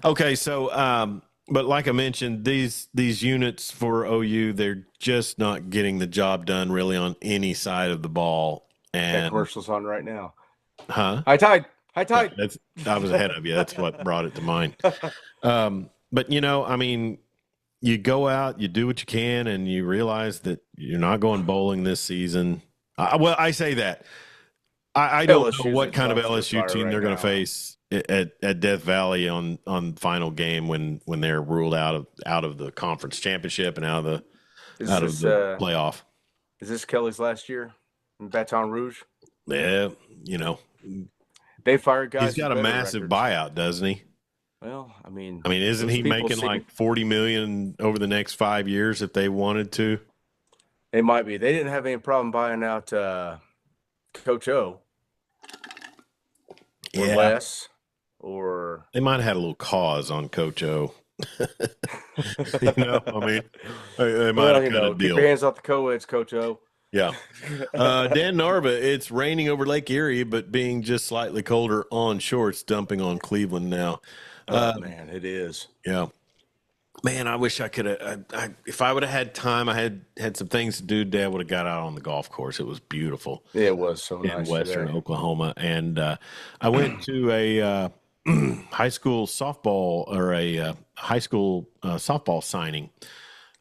Okay, so but like I mentioned, these units for OU, they're just not getting the job done really on any side of the ball. And that commercial's on right now. Huh? High tide. High tide. I was ahead of you. That's what brought it to mind. But I mean, you go out, you do what you can, and you realize that you're not going bowling this season. Well, I say that. I don't know what kind of LSU team they're going to face at Death Valley on final game when they're ruled out of the conference championship and out of the playoff. Is this Kelly's last year in Baton Rouge? Yeah, they fired guys. He's got a massive buyout, doesn't he? Well, I mean, isn't he making like $40 million over the next 5 years if they wanted to? They might be. They didn't have any problem buying out Coach O. Or less, or they might have had a little cause on Coach O. They might have cut a deal. Keep your hands off the co-eds, Coach O. Yeah. Dan Narva, it's raining over Lake Erie, but being just slightly colder on shore. It's dumping on Cleveland now. Man, it is. Yeah. Man, I wish I could have. If I would have had time, I had some things to do. Dad would have got out on the golf course. It was beautiful. Yeah, it was so nice in western Oklahoma, and I went to a high school softball signing.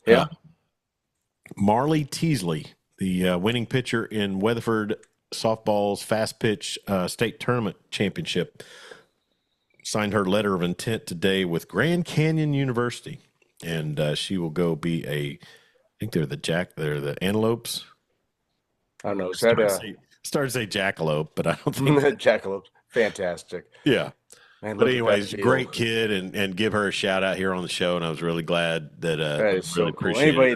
Yeah, Marley Teasley, the winning pitcher in Weatherford softball's fast pitch state tournament championship, signed her letter of intent today with Grand Canyon University, and she will go be I think they're the antelopes. I don't know. Started to say jackalope, but I don't think jackalope. Fantastic. Yeah. Man, but anyways, great kid, and give her a shout out here on the show, and I was really glad that that is so cool. Anybody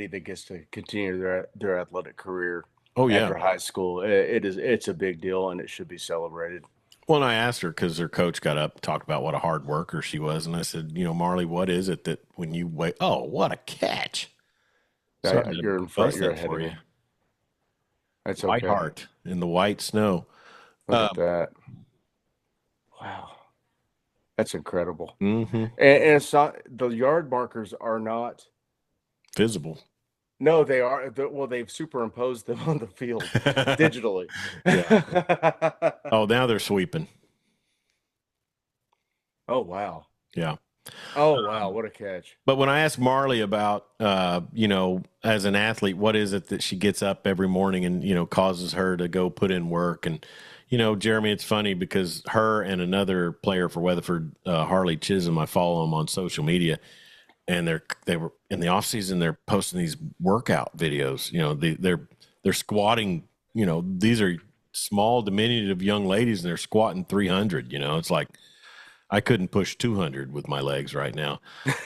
that gets to continue their athletic career after high school, it's a big deal, and it should be celebrated. Well, and I asked her because her coach got up and talked about what a hard worker she was. And I said, Marley, what is it that when you wait? Oh, what a catch. You're in front. You're ahead of me. That's okay. White heart in the white snow. Look at that. Wow. That's incredible. Mm-hmm. And it's not, the yard markers are not visible. No, they are. Well, they've superimposed them on the field digitally. Oh, now they're sweeping. Oh, wow. Yeah. Oh, wow. What a catch. But when I asked Marley about, as an athlete, what is it that she gets up every morning and, causes her to go put in work? And, Jeremy, it's funny because her and another player for Weatherford, Harley Chisholm, I follow them on social media. And they were in the off season. They're posting these workout videos. They're squatting. These are small, diminutive young ladies, and they're squatting 300. It's like I couldn't push 200 with my legs right now.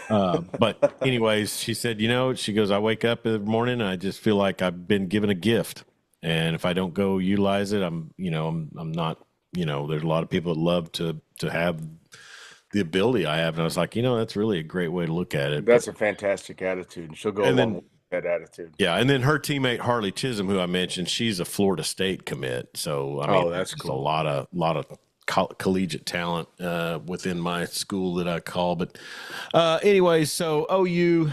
But anyways, she said, she goes, I wake up in the morning and I just feel like I've been given a gift, And if I don't go utilize it, I'm not, there's a lot of people that love to have the ability I have. And I was like, that's really a great way to look at it. That's a fantastic attitude, and she'll go And along then, with that attitude. yeah. And then her teammate, Harley Chisholm, who I mentioned, she's a Florida State commit. So, I mean, Oh, that's there's cool. a lot of collegiate talent within my school that I call. But anyway, so OU,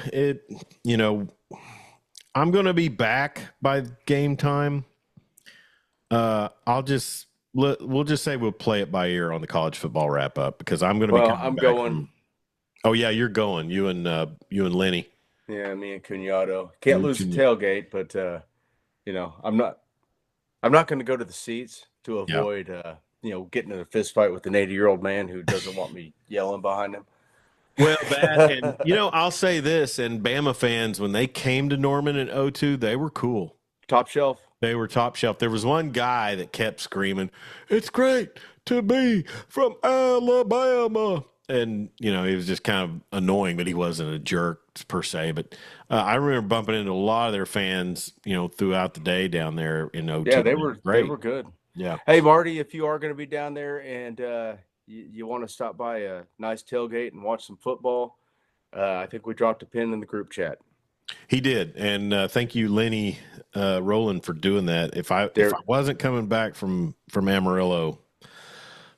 I'm going to be back by game time. We'll just say we'll play it by ear on the college football wrap up because I'm going to be Well, coming I'm back going. from. Oh yeah, you're going. You and Lenny. Yeah, me and Cunyato can't lose the tailgate, but I'm not going to go to the seats to Yeah. avoid getting in a fist fight with an 80-year-old man who doesn't want me yelling behind him. Well, that and I'll say this, and Bama fans when they came to Norman in '02, they were cool. Top shelf. They were top shelf. There was one guy that kept screaming, "It's great to be from Alabama." And, he was just kind of annoying, but he wasn't a jerk per se. But I remember bumping into a lot of their fans, throughout the day down there in '02. Yeah, they were good. Yeah. Hey, Marty, if you are going to be down there and you want to stop by a nice tailgate and watch some football, I think we dropped a pin in the group chat. He did, and thank you, Lenny Rowland, for doing that. If I wasn't coming back from Amarillo,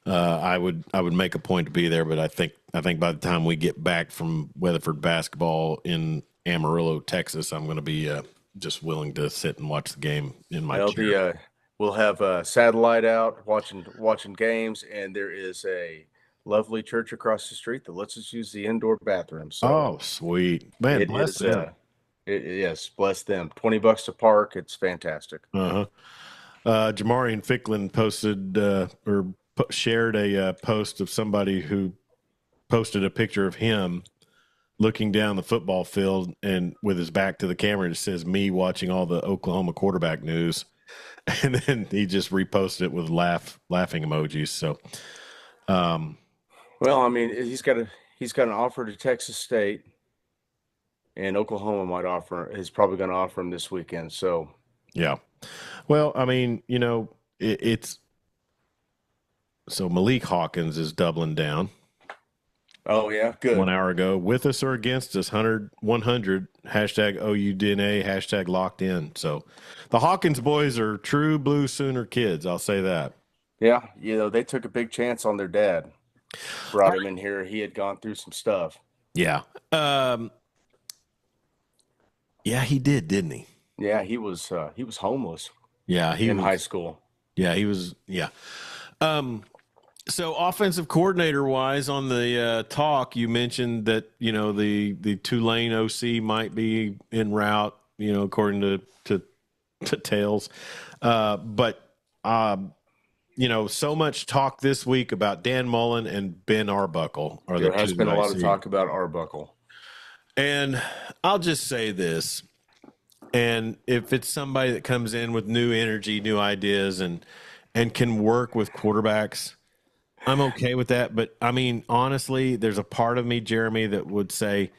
I would make a point to be there. But I think by the time we get back from Weatherford basketball in Amarillo, Texas, I'm going to be just willing to sit and watch the game in my chair. We'll have satellite out watching games, and there is a lovely church across the street that lets us use the indoor bathroom. So, oh, sweet man, bless them. Yes, bless them. $20 to park. It's fantastic. Jamarian Ficklin posted shared a post of somebody who posted a picture of him looking down the football field and with his back to the camera. It says me watching all the Oklahoma quarterback news, and then he just reposted it with laughing emojis. So, well, I mean, he's got an offer to Texas State. And Oklahoma is probably going to offer him this weekend. So, yeah. Well, I mean, it's so Malik Hawkins is doubling down. Oh yeah, good. 1 hour ago, with us or against us, 100 hashtag OUDNA hashtag locked in. So, the Hawkins boys are true blue Sooner kids. I'll say that. Yeah, they took a big chance on their dad. Brought him in here. He had gone through some stuff. Yeah. Yeah, he did, didn't he? Yeah, he was homeless. Yeah, in high school. Yeah, he was. Yeah. So offensive coordinator wise, on the talk, you mentioned that the Tulane OC might be en route. According to Tails, but so much talk this week about Dan Mullen and Ben Arbuckle. There has been a lot of talk about Arbuckle. And I'll just say this, and if it's somebody that comes in with new energy, new ideas, and can work with quarterbacks, I'm okay with that. But, I mean, honestly, there's a part of me, Jeremy, that would say,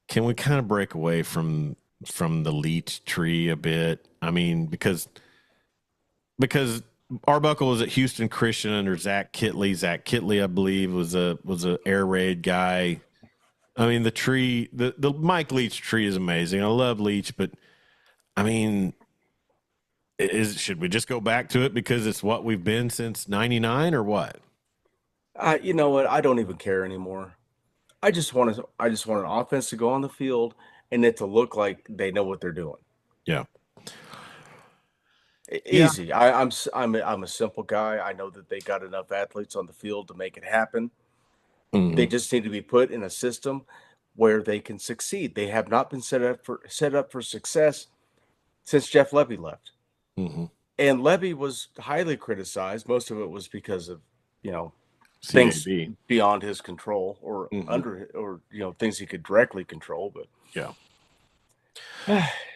can we kind of break away from the Leach tree a bit? I mean, because Arbuckle was at Houston Christian under Zach Kitley. Zach Kitley, I believe, was a air raid guy. I mean, the tree, the Mike Leach tree is amazing. I love Leach, but I mean, should we just go back to it because it's what we've been since '99 or what? You know what? I don't even care anymore. I just want an offense to go on the field and it to look like they know what they're doing. Yeah. Easy. Yeah. I'm a simple guy. I know that they got enough athletes on the field to make it happen. Mm-hmm. They just need to be put in a system where they can succeed. They have not been set up for success since Jeff Lebby left. Mm-hmm. And Lebby was highly criticized. Most of it was because of, things beyond his control or things he could directly control. But yeah,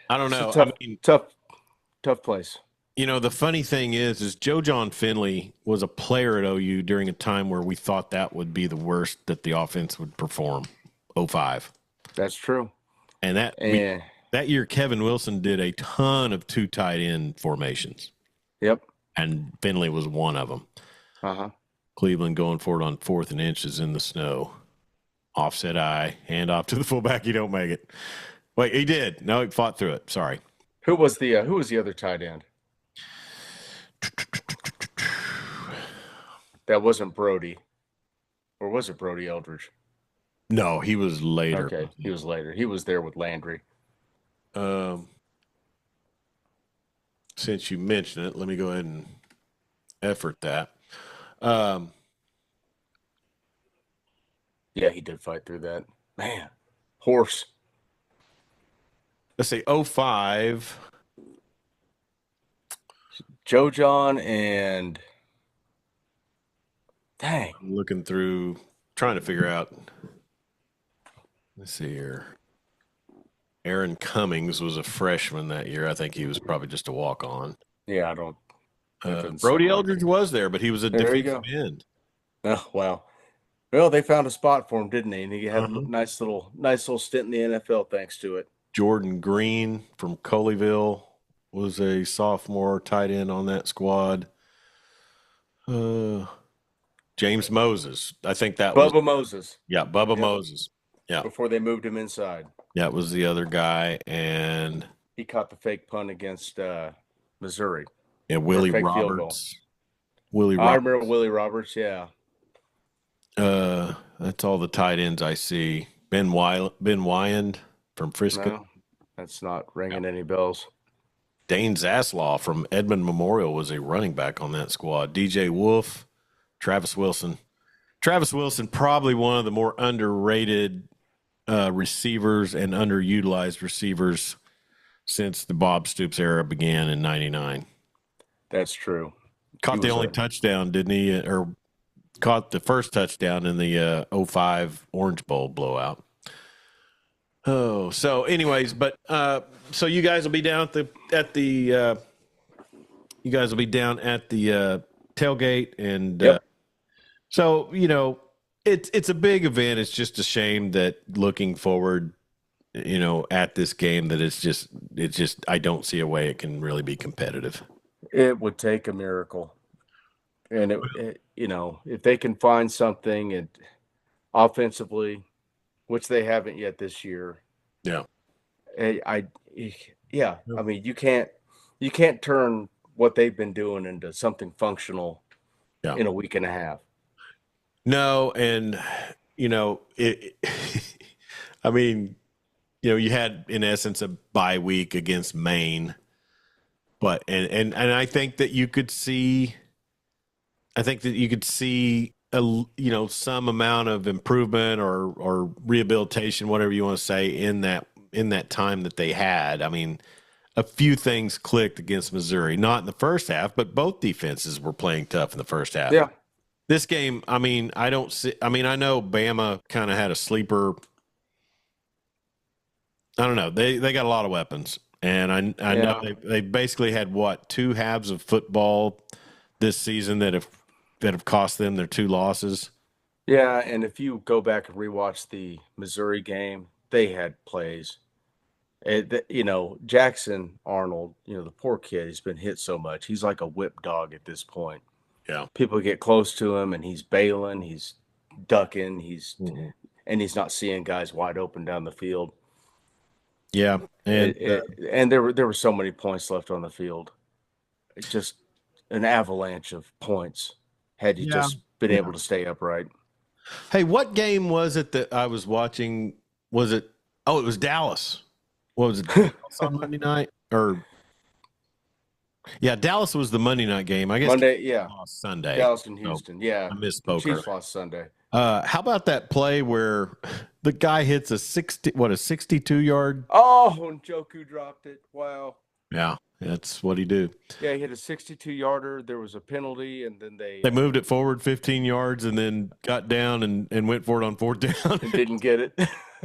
I don't know. Tough place. The funny thing is Joe John Finley was a player at OU during a time where we thought that would be the worst that the offense would perform. 05. That's true. And That year, Kevin Wilson did a ton of two tight end formations, Yep. and Finley was one of them. Uh-huh. Cleveland going for it on 4th and inches in the snow. Offset eye, hand off to the fullback. You don't make it. Wait, he did. No, he fought through it. Sorry. Who was the other tight end? That wasn't Brody. Or was it Brody Eldridge? No, he was later. Okay, he was later. He was there with Landry. Since you mentioned it, let me go ahead and effort that. Yeah, he did fight through that. Man, horse. Let's say 05. Joe John and dang. I'm looking through, trying to figure out. Let's see here. Aaron Cummings was a freshman that year. I think he was probably just a walk-on. Yeah, I don't. Brody Eldridge was there, but he was a defensive end. Oh, wow. Well, they found a spot for him, didn't they? And he had a nice little stint in the NFL thanks to it. Jordan Green from Colleyville was a sophomore tight end on that squad. James Moses. I think that was Bubba Moses. Yeah, Bubba Moses. Yeah. Before they moved him inside. That was the other guy. And he caught the fake punt against Missouri. Yeah, Willie Roberts. I remember Willie Roberts, yeah. That's all the tight ends I see. Ben Wyand from Frisco. No, that's not ringing any bells. Dane Zaslaw from Edmond Memorial was a running back on that squad. DJ Wolf, Travis Wilson. Travis Wilson, probably one of the more underrated receivers and underutilized receivers since the Bob Stoops era began in '99. That's true. Caught the only touchdown, didn't he? Or caught the first touchdown in the 05 Orange Bowl blowout. Oh, so anyways, but so you guys will be down at the tailgate, and so it's a big event. It's just a shame that looking forward, at this game, that it's just I don't see a way it can really be competitive. It would take a miracle, and if they can find something and offensively, which they haven't yet this year. Yeah. I mean, you can't turn what they've been doing into something functional in a week and a half. No, and I mean, you had in essence a bye week against Maine, but and I think that you could see. I think that you could see some amount of improvement or rehabilitation, whatever you want to say, in that time that they had. I mean, a few things clicked against Missouri, not in the first half, but both defenses were playing tough in the first half. Yeah. This game, I mean, I know Bama kind of had a sleeper. I don't know. They got a lot of weapons, and I know they basically had two halves of football this season that have cost them their two losses. Yeah, and if you go back and rewatch the Missouri game, they had plays. Jackson Arnold, the poor kid, he's been hit so much. He's like a whip dog at this point. Yeah. People get close to him, and he's bailing, he's ducking, and he's not seeing guys wide open down the field. Yeah, and there were so many points left on the field. It's just an avalanche of points had you just been able to stay upright. Hey, what game was it that I was watching? Was it? Oh, it was Dallas. What was it? Dallas on Monday night? Dallas was the Monday night game. I guess Monday, lost Sunday. Dallas and Houston, I misspoke. Chiefs lost Sunday. How about that play where the guy hits a 62-yard? Oh, and Njoku dropped it. Wow. Yeah, that's what he did. Yeah, he hit a 62-yarder. There was a penalty, and then they moved it forward 15 yards and then got down and went for it on 4th down. And didn't get it.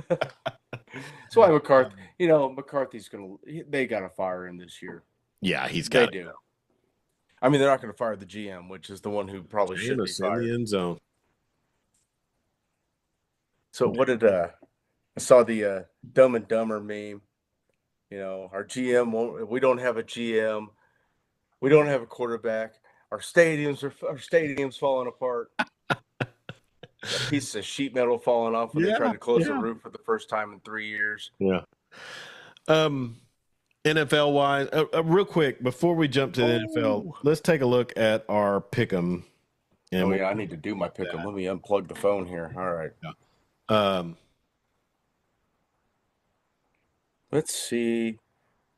That's why McCarthy's they got to fire him this year. Yeah, he's got to. I mean, they're not going to fire the GM, which is the one who probably should be fired. In the end zone. So what did I saw the Dumb and Dumber meme Our GM won't. We don't have a GM. We don't have a quarterback. Our stadiums falling apart. Got pieces of sheet metal falling off when they tried Yeah, to close the yeah, roof for the first time in 3 years. yeah. Um, NFL wise, real quick before we jump to the NFL, Oh, let's take a look at our pick'em, and oh we'll yeah, I need to do my pick 'em. Let me unplug the phone here. All right. um, Let's see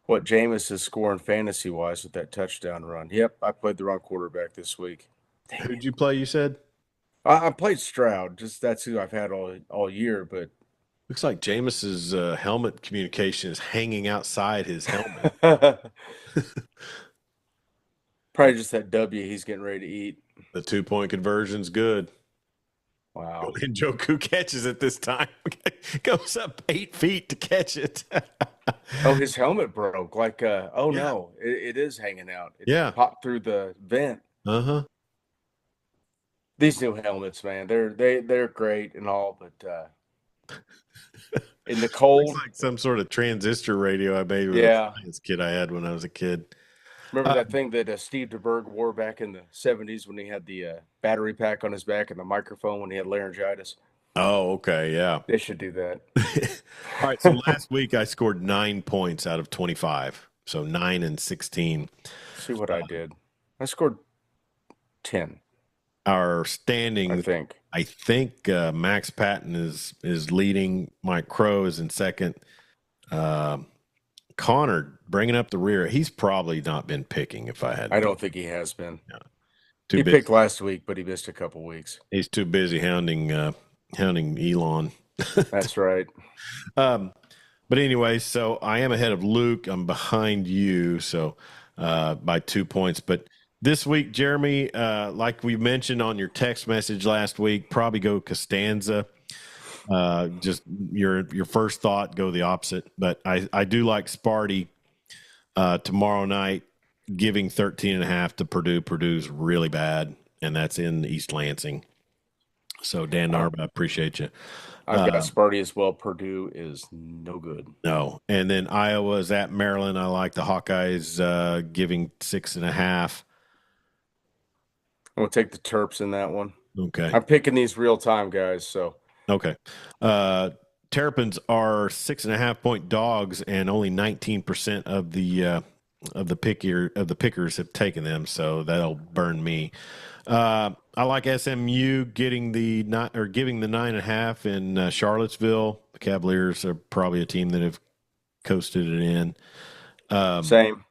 what Jameis is scoring fantasy wise with that touchdown run. Yep, I played the wrong quarterback this week. Dang who'd it. you play? You said I played Stroud. Just that's who I've had all year. But looks like Jameis's helmet communication is hanging outside his helmet. probably just that W he's getting ready to eat. The 2-point conversion's good. Wow. And Joku catches it this time. Goes up 8 feet to catch it. Oh, his helmet broke. Oh Yeah. no, it is hanging out. It Yeah. popped through the vent. Uh-huh. These new helmets, man, they're great and all, but in the Looks cold, like some sort of transistor radio I made with a yeah. science kit I had when I was a kid. Remember Uh, that thing that Steve DeBerg wore back in the 70s when he had the battery pack on his back and the microphone when he had laryngitis? oh, okay. Yeah. They should do that. All right. So last week I scored 9 points out of 25. So 9 and 16. See what I did. I scored 10, Our I standing, think. I think Max Patton is leading. Mike Crow is in second. Connor bringing up the rear. He's probably not been picking. If I had, I don't think he has been. too He busy. picked last week, but he missed a couple weeks. He's too busy hounding Elon. That's right. But anyway, so I am ahead of Luke. I'm behind you, so by 2 points. But this week, Jeremy, like we mentioned on your text message last week, probably go Costanza. Just your first thought, go the opposite. But I do like Sparty tomorrow night, giving 13.5 to Purdue. Purdue's really bad, and that's in East Lansing. So Dan Narba, I appreciate you. I've got Sparty as well. Purdue is no good. No, and then Iowa's at Maryland. I like the Hawkeyes giving 6.5. I'm going to take the Terps in that one. Okay. I'm picking these real time, guys. So Okay. Terrapins are 6.5-point dogs, and only 19% of the pickers have taken them, so that'll burn me. I like SMU giving the 9.5 in Charlottesville. The Cavaliers are probably a team that have coasted it in. same.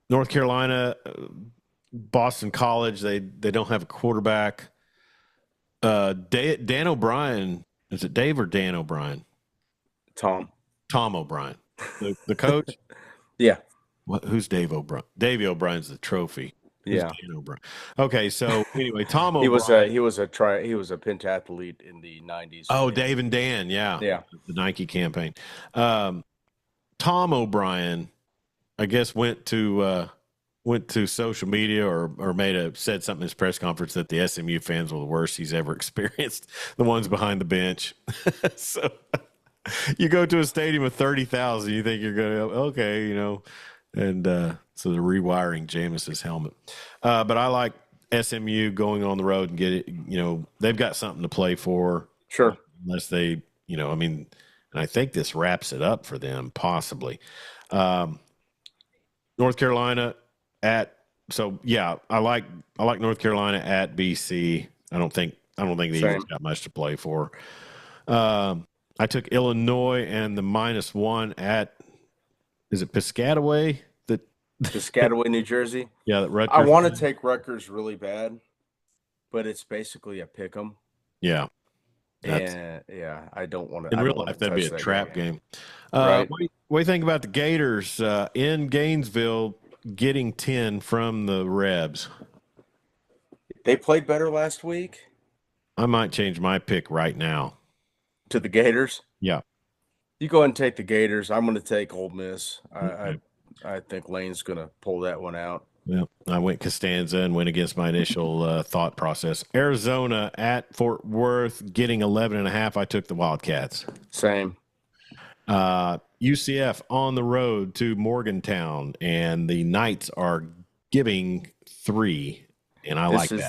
North Carolina, Boston College, they don't have a quarterback. Dan O'Brien, is it Dave or Dan O'Brien? Tom. Tom O'Brien, the coach. Yeah. Who's Dave O'Brien? Davey O'Brien's the trophy. Who's Yeah. Dan O'Brien? Okay, so anyway, Tom He O'Brien. was a pentathlete in the 90s. Oh, Dave and Dan, yeah, Yeah. the Nike campaign. Tom O'Brien, I guess, went to social media or said something in his press conference that the SMU fans were the worst he's ever experienced. The ones behind the bench. So you go to a stadium of 30,000, you think you're going to okay, and so they're rewiring Jameis's helmet. But I like SMU going on the road and get it. They've got something to play for. Sure. Unless they, and I think this wraps it up for them possibly. North Carolina I like North Carolina at BC. I don't think the Eagles got much to play for. I took Illinois and the -1 at, is it Piscataway? Piscataway, New Jersey. Yeah, that Rutgers. I want to take Rutgers really bad, but it's basically a pick 'em. Yeah. And yeah, I don't want to. In real life, that'd be a trap game. Right. What do you think about the Gators in Gainesville getting 10 from the Rebs? They played better last week. I might change my pick right now. To the Gators? Yeah. You go ahead and take the Gators. I'm going to take Ole Miss. Okay. I think Lane's going to pull that one out. Yeah, I went Costanza and went against my initial thought process. Arizona at Fort Worth getting 11.5. I took the Wildcats. Same. UCF on the road to Morgantown, and the Knights are giving 3, and I This like is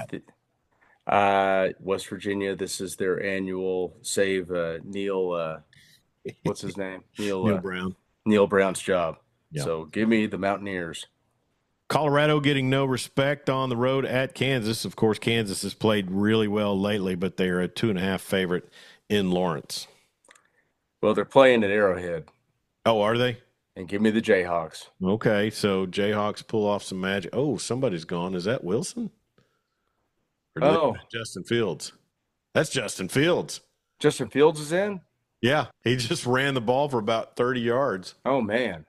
that. West Virginia. This is their annual save Neil. What's his name? Neil Brown. Neil Brown's job. Yeah. So give me the Mountaineers. Colorado getting no respect on the road at Kansas. Of course, Kansas has played really well lately, but they are a 2.5 favorite in Lawrence. Well, they're playing at Arrowhead. Oh, are they? And give me the Jayhawks. Okay, so Jayhawks pull off some magic. Oh, somebody's gone. Is that Wilson? Or did they Oh, put Justin Fields? That's Justin Fields. Justin Fields is in? Yeah, he just ran the ball for about 30 yards. Oh, man.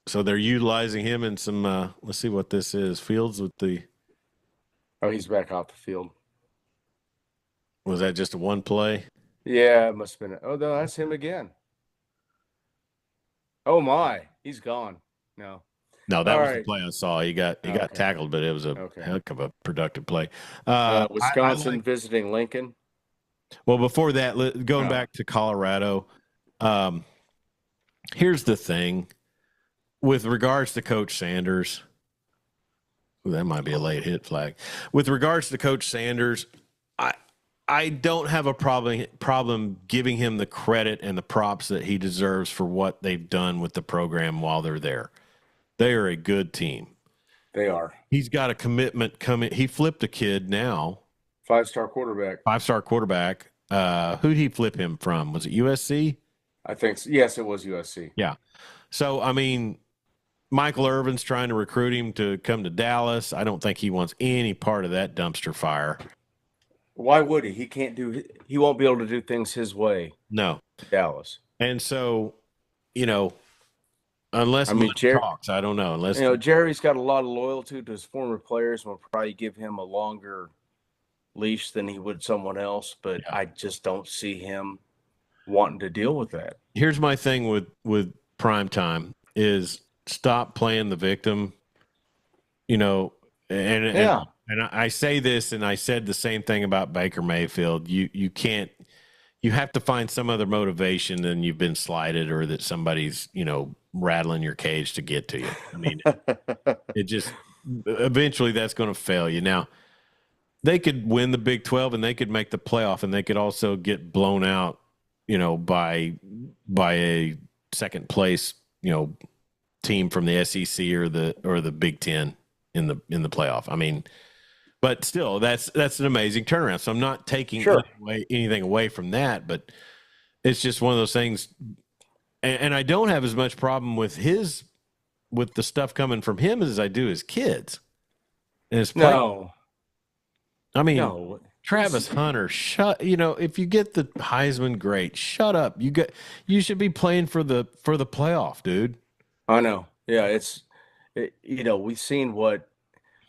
So they're utilizing him in some, let's see what this is. Fields with the, Oh, he's back off the field. was that just a one play? Yeah, it must have been. Oh, no, that's him again. Oh, my. He's gone. No. No, that All was right. the play I saw. He got tackled, but it was a heck of a productive play. Wisconsin visiting Lincoln. Well, before that, going back to Colorado, here's the thing. With regards to Coach Sanders, that might be a late hit flag. With regards to Coach Sanders, I don't have a problem giving him the credit and the props that he deserves for what they've done with the program while they're there. They are a good team. They are. He's got a commitment coming. He flipped a kid now. 5-star quarterback. 5-star quarterback. Who'd he flip him from? Was it USC? I think so. Yes, it was USC. Yeah. So, I mean, Michael Irvin's trying to recruit him to come to Dallas. I don't think he wants any part of that dumpster fire. Why would he? He won't be able to do things his way. No. Dallas. And so, unless Jerry talks, I don't know. Unless Jerry's got a lot of loyalty to his former players and will probably give him a longer leash than he would someone else, but I just don't see him wanting to deal with that. Here's my thing with prime time is stop playing the victim, and I say this, and I said the same thing about Baker Mayfield. You can't. You have to find some other motivation than you've been slighted or that somebody's rattling your cage to get to you. I mean, it just eventually that's going to fail you. Now, they could win the Big 12 and they could make the playoff, and they could also get blown out, by a second place, team from the SEC or the Big 10 in the playoff. I mean, but still, that's an amazing turnaround. So I'm not taking anything away from that, but it's just one of those things. And I don't have as much problem with the stuff coming from him as I do his kids and his play. No. I mean, Travis Hunter, if you get the Heisman, great. Shut up. You should be playing for the playoff, dude. I know. Yeah, we've seen what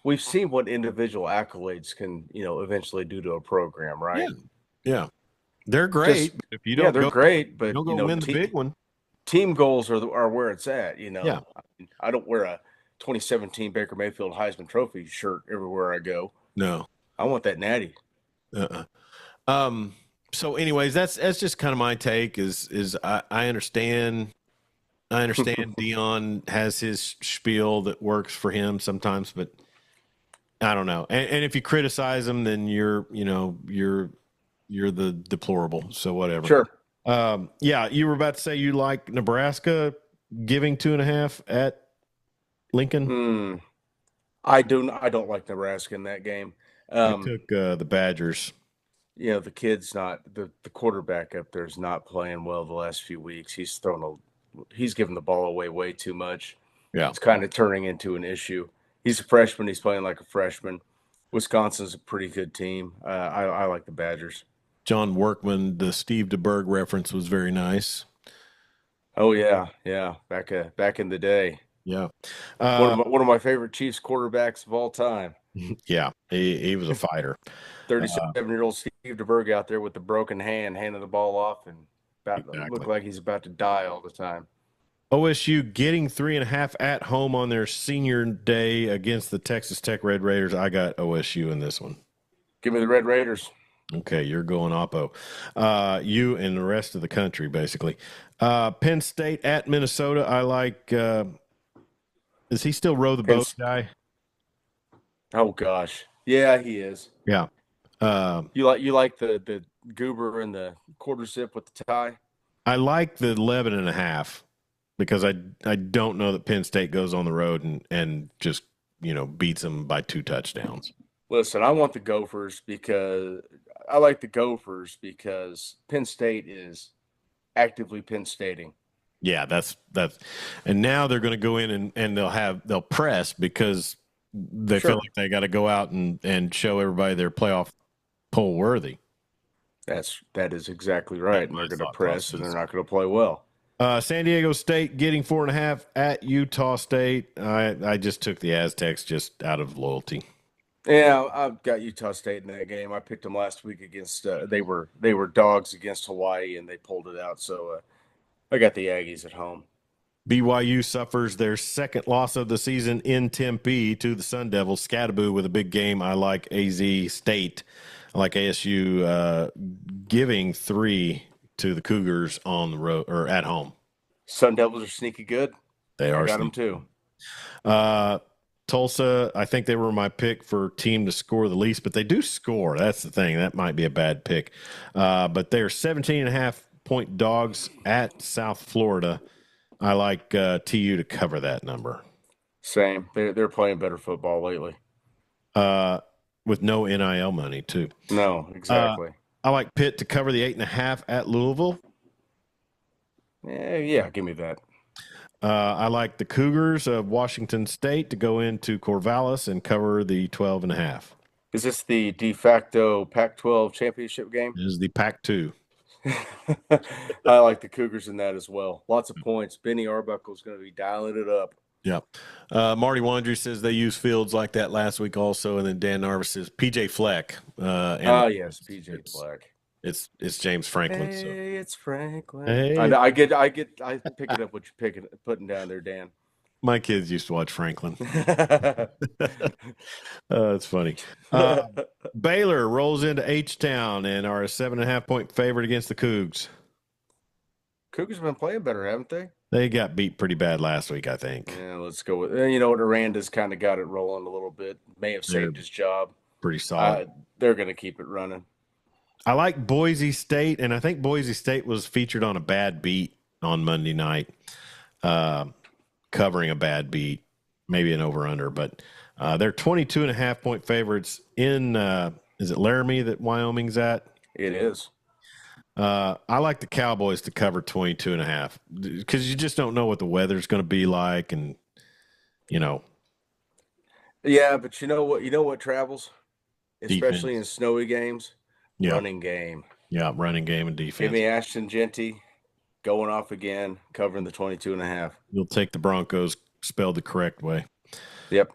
individual accolades can, eventually do to a program, right? Yeah. They're great. If you don't they're great, but you don't go win the big one. Team goals are where it's at, Yeah. I don't wear a 2017 Baker Mayfield Heisman Trophy shirt everywhere I go. No. I want that natty. So anyways, that's just kind of my take is I understand Dion has his spiel that works for him sometimes, but I don't know. And if you criticize him, then you're the deplorable. So whatever. Sure. You were about to say you like Nebraska giving 2.5 at Lincoln. I don't like Nebraska in that game. I took the Badgers. The kid's not the quarterback up there is not playing well the last few weeks. He's giving the ball away way too much. Yeah, it's kind of turning into an issue. He's a freshman. He's playing like a freshman. Wisconsin's a pretty good team. I like the Badgers. John Workman, the Steve DeBerg reference was very nice. Oh yeah. Back in the day. Yeah, one of my favorite Chiefs quarterbacks of all time. Yeah, he was a fighter. 37-year-old Steve DeBerg out there with the broken hand, handing the ball off, and looked like he's about to die all the time. OSU getting 3.5 at home on their senior day against the Texas Tech Red Raiders. I got OSU in this one. Give me the Red Raiders. Okay, you're going Oppo. You and the rest of the country, basically. Penn State at Minnesota. I like. Is he still row the boat Pence, guy? oh gosh, yeah, he is. Yeah. You like the goober and the quarter zip with the tie. I like the 11 and a half because I don't know that Penn State goes on the road and just beats them by 2 touchdowns. Listen, I want the Gophers because I like the Gophers because Penn State is actively Penn Stating. Yeah, that's and now they're going to go in and they'll press because they feel Sure, like they got to go out and show everybody they're playoff poll worthy. that is exactly That's right, and my they're going to thought press, and they're process. not going to play well. San Diego State getting 4.5 at Utah State. I just took the Aztecs just out of loyalty. Yeah, I've got Utah State in that game. I picked them last week against they were dogs against Hawaii, and they pulled it out. So I got the Aggies at home. BYU suffers their second loss of the season in Tempe to the Sun Devils. Scattaboo with a big game. I like AZ State. I like ASU giving 3 to the Cougars on the road or at home. Sun Devils are sneaky good. They I are got them sneaky. too. Uh, Tulsa, I think they were my pick for team to score the least, but they do score. That's the thing. That might be a bad pick. But they're 17.5-point dogs at South Florida. I like TU to cover that number. Same. They're playing better football lately. With no NIL money, too. No, Uh, exactly. I like Pitt to cover the 8.5 at Louisville. Yeah, give me that. I like the Cougars of Washington State to go into Corvallis and cover the 12.5. Is this the de facto Pac-12 championship game? This is the Pac-2. I like the Cougars in that as well. Lots of points. Benny Arbuckle's going to be dialing it up. Yeah. Marty Wandry says they used Fields like that last week also. And then Dan Narvis says PJ Fleck. Yes, PJ Fleck. It's James Franklin. Hey, So. it's Franklin. Hey, I pick it up what you're putting down there, Dan. my kids used to watch Franklin. It's funny. Baylor rolls into H-Town and are a 7.5-point favorite against the Cougs. Cougars have been playing better, haven't they? They got beat pretty bad last week, I think. Yeah, let's go with you know what, Aranda's kind of got it rolling a little bit. May have saved his job. Pretty solid. They're going to keep it running. I like Boise State, and I think Boise State was featured on a bad beat on Monday night, covering a bad beat, maybe an over-under, but they're 22.5-point favorites in, is it Laramie that Wyoming's at? It is. I like the Cowboys to cover 22.5 because you just don't know what the weather's going to be like, and Yeah, but you know what travels, especially defense. in snowy games, Yeah, running game. yeah, running game and Give defense. me Ashton Genty going off again, covering the 22.5. You'll take the Broncos spelled the correct way. Yep.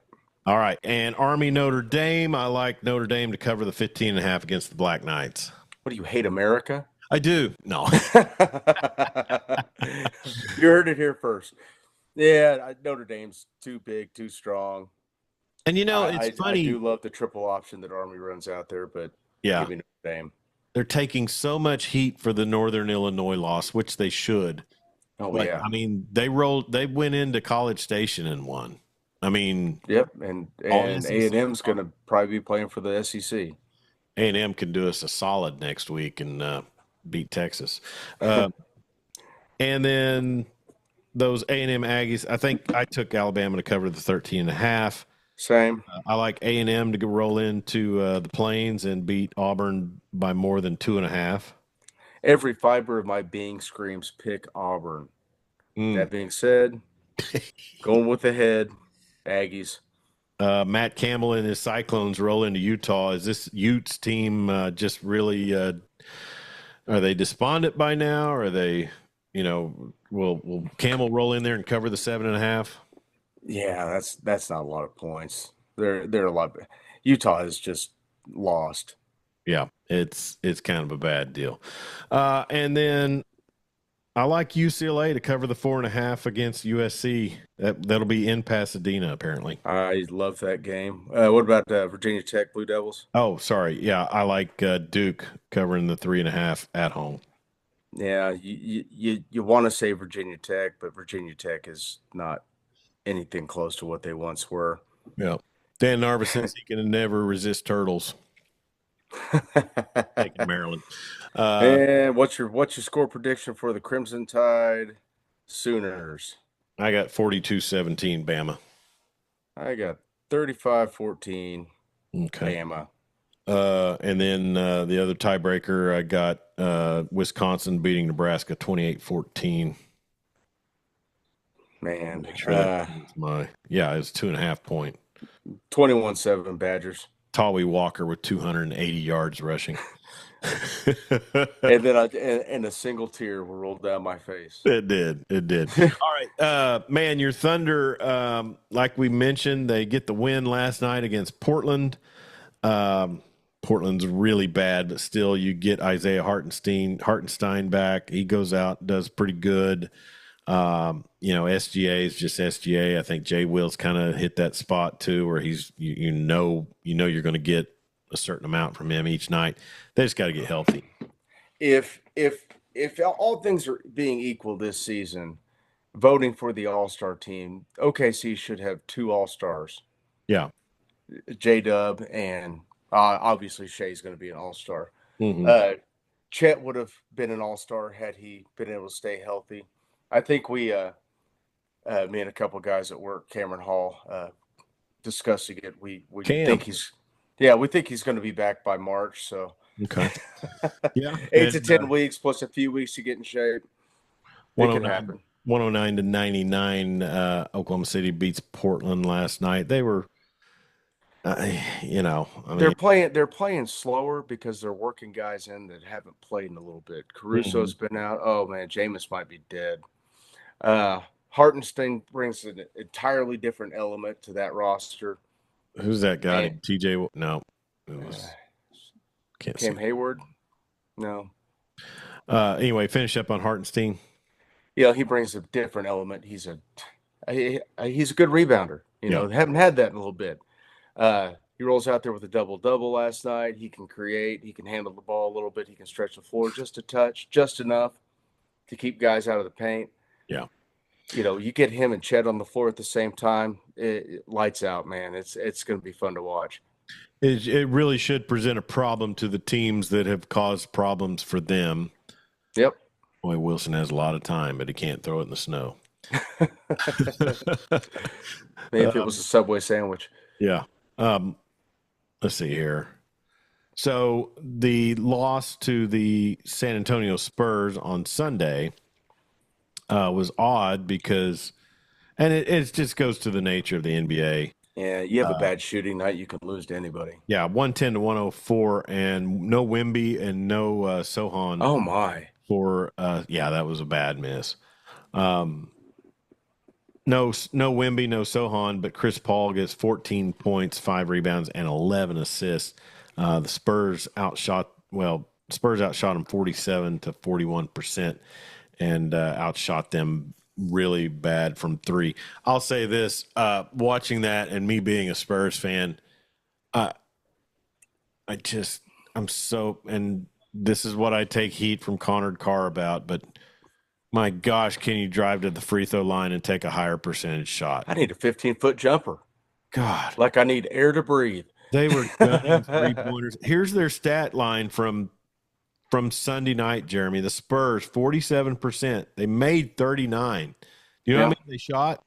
All right, and Army Notre Dame. I like Notre Dame to cover the 15.5 against the Black Knights. What do you hate, America? I do. No. You heard it here first. Yeah, Notre Dame's too big, too strong. And it's funny. I do love the triple option that Army runs out there, but Yeah, give me Notre Dame. they're taking so much heat for the Northern Illinois loss, which they should. Oh But yeah. I mean, they went into College Station and won. I mean, Yep, and SEC. A&M's going to probably be playing for the SEC. A&M can do us a solid next week and beat Texas. And then those A&M Aggies, I think I took Alabama to cover the 13.5. Same. I like A&M to roll into the Plains and beat Auburn by more than 2.5. Every fiber of my being screams pick Auburn. Mm. That being said, going with the head, Aggies. Matt Campbell and his Cyclones roll into Utah. Is this Utes team just really are they despondent by now? Or are they, will Campbell roll in there and cover the 7.5? Yeah, that's not a lot of points. They're a lot. Utah is just lost. Yeah, it's kind of a bad deal. And then I like UCLA to cover the 4.5 against USC. That'll be in Pasadena, apparently. I love that game. What about Virginia Tech Blue Devils? Oh, sorry. Yeah, I like Duke covering the 3.5 at home. Yeah, you want to say Virginia Tech, but Virginia Tech is not anything close to what they once were. Yeah. Dan Narva says he can never resist turtles. Taking Maryland. And what's your score prediction for the Crimson Tide Sooners? I got 42-17 Bama. I got 35-14 Okay. Bama. And then the other tiebreaker, I got Wisconsin beating Nebraska 28-14. Man, Make sure that it's 2.5 point. 21-7 Badgers. Tawi Walker with 280 yards rushing. And then and a single tear will roll down my face. It did. All right. Man, your Thunder, like we mentioned, they get the win last night against Portland. Portland's really bad, but still you get Isaiah Hartenstein back. He goes out, does pretty good. SGA is just SGA. I think Jay Will's kind of hit that spot too, where he's you know you're going to get a certain amount from him each night. They just got to get healthy. If all things are being equal this season, voting for the All-Star team, OKC should have 2 All-Stars. Yeah, J-Dub and obviously Shea's going to be an All-Star. mm-hmm. Chet would have been an All-Star had he been able to stay healthy. I think we, me and a couple of guys at work, Cameron Hall, discussing it. We think we think he's going to be back by March. So okay, yeah, 8 to 10 weeks plus a few weeks to get in shape. It can happen. 109-99. Oklahoma City beats Portland last night. They were, they're playing slower because they're working guys in that haven't played in a little bit. Caruso's been out. Oh man, Jameis might be dead. Hartenstein brings an entirely different element to that roster. Who's that guy? TJ? No, it was Cam Hayward. No. Anyway, finish up on Hartenstein. Yeah, he brings a different element. He's a good rebounder. Haven't had that in a little bit. He rolls out there with a double-double last night. He can create. He can handle the ball a little bit. He can stretch the floor just a touch, just enough to keep guys out of the paint. Yeah. You get him and Chet on the floor at the same time, it lights out, man. It's going to be fun to watch. It really should present a problem to the teams that have caused problems for them. Yep. Boy, Wilson has a lot of time, but he can't throw it in the snow. Maybe if it was a Subway sandwich. Yeah. Let's see here. So the loss to the San Antonio Spurs on Sunday was odd because, and it just goes to the nature of the NBA. Yeah, you have a bad shooting night, you can lose to anybody. Yeah, 110-104, and no Wemby and no Sohan. Oh my! That was a bad miss. No Wemby, no Sohan, but Chris Paul gets 14 points, 5 rebounds, and 11 assists. The Spurs outshot them 47-41%, and outshot them really bad from 3. I'll say this: watching that and me being a Spurs fan, and this is what I take heat from Conard Carr about, but my gosh, can you drive to the free throw line and take a higher percentage shot? I need a 15-foot jumper. God. Like I need air to breathe. They were gunning 3-pointers. Here's their stat line from Sunday night, Jeremy. The Spurs, 47%. They made 39. You know how many they shot?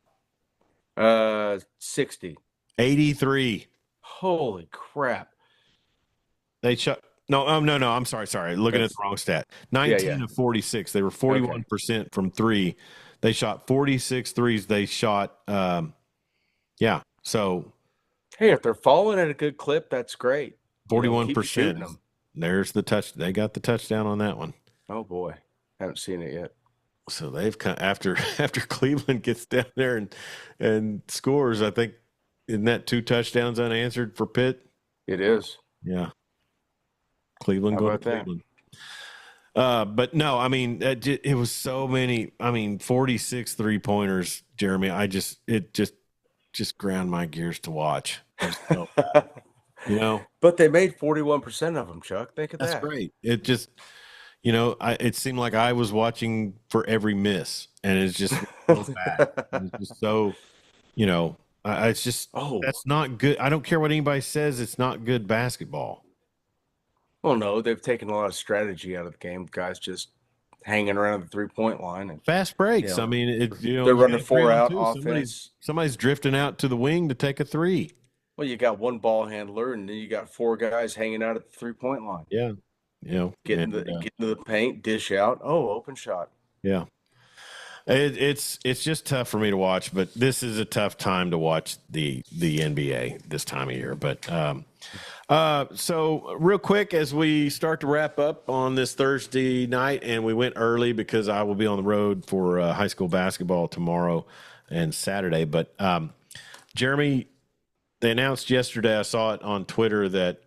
60. 83. Holy crap. They shot No, I'm sorry. Looking at the wrong stat. 19 of 46. They were 41% from 3. They shot 46 threes. They shot so hey, if they're falling at a good clip, that's great. 41%. There's the touch. They got the touchdown on that one. Oh boy. Haven't seen it yet. So they've after Cleveland gets down there and scores, I think, isn't that 2 touchdowns unanswered for Pitt? It is. Yeah. Cleveland going to Cleveland. But no, I mean, it was so many. I mean, 46 3-pointers, Jeremy. It just ground my gears to watch. It was so bad. You know, But they made 41% of them, Chuck. Think of that's that. great. It just, it seemed like I was watching for every miss, and it's just so bad. It's just so, it's just Oh, that's not good. I don't care what anybody says. It's not good basketball. well, no, they've taken a lot of strategy out of the game. Guys just hanging around the 3-point line, and Fast you breaks. I know mean, they're you running got a 3 four on out 2. offense. Somebody's drifting out to the wing to take a three. Well, you got one ball handler, and then you got four guys hanging out at the 3-point line, Yeah, and getting to the paint, dish out. Oh, open shot. yeah. It's just tough for me to watch, but this is a tough time to watch the NBA this time of year. But so real quick as we start to wrap up on this Thursday night, and we went early because I will be on the road for high school basketball tomorrow and Saturday. But Jeremy, they announced yesterday, I saw it on Twitter, that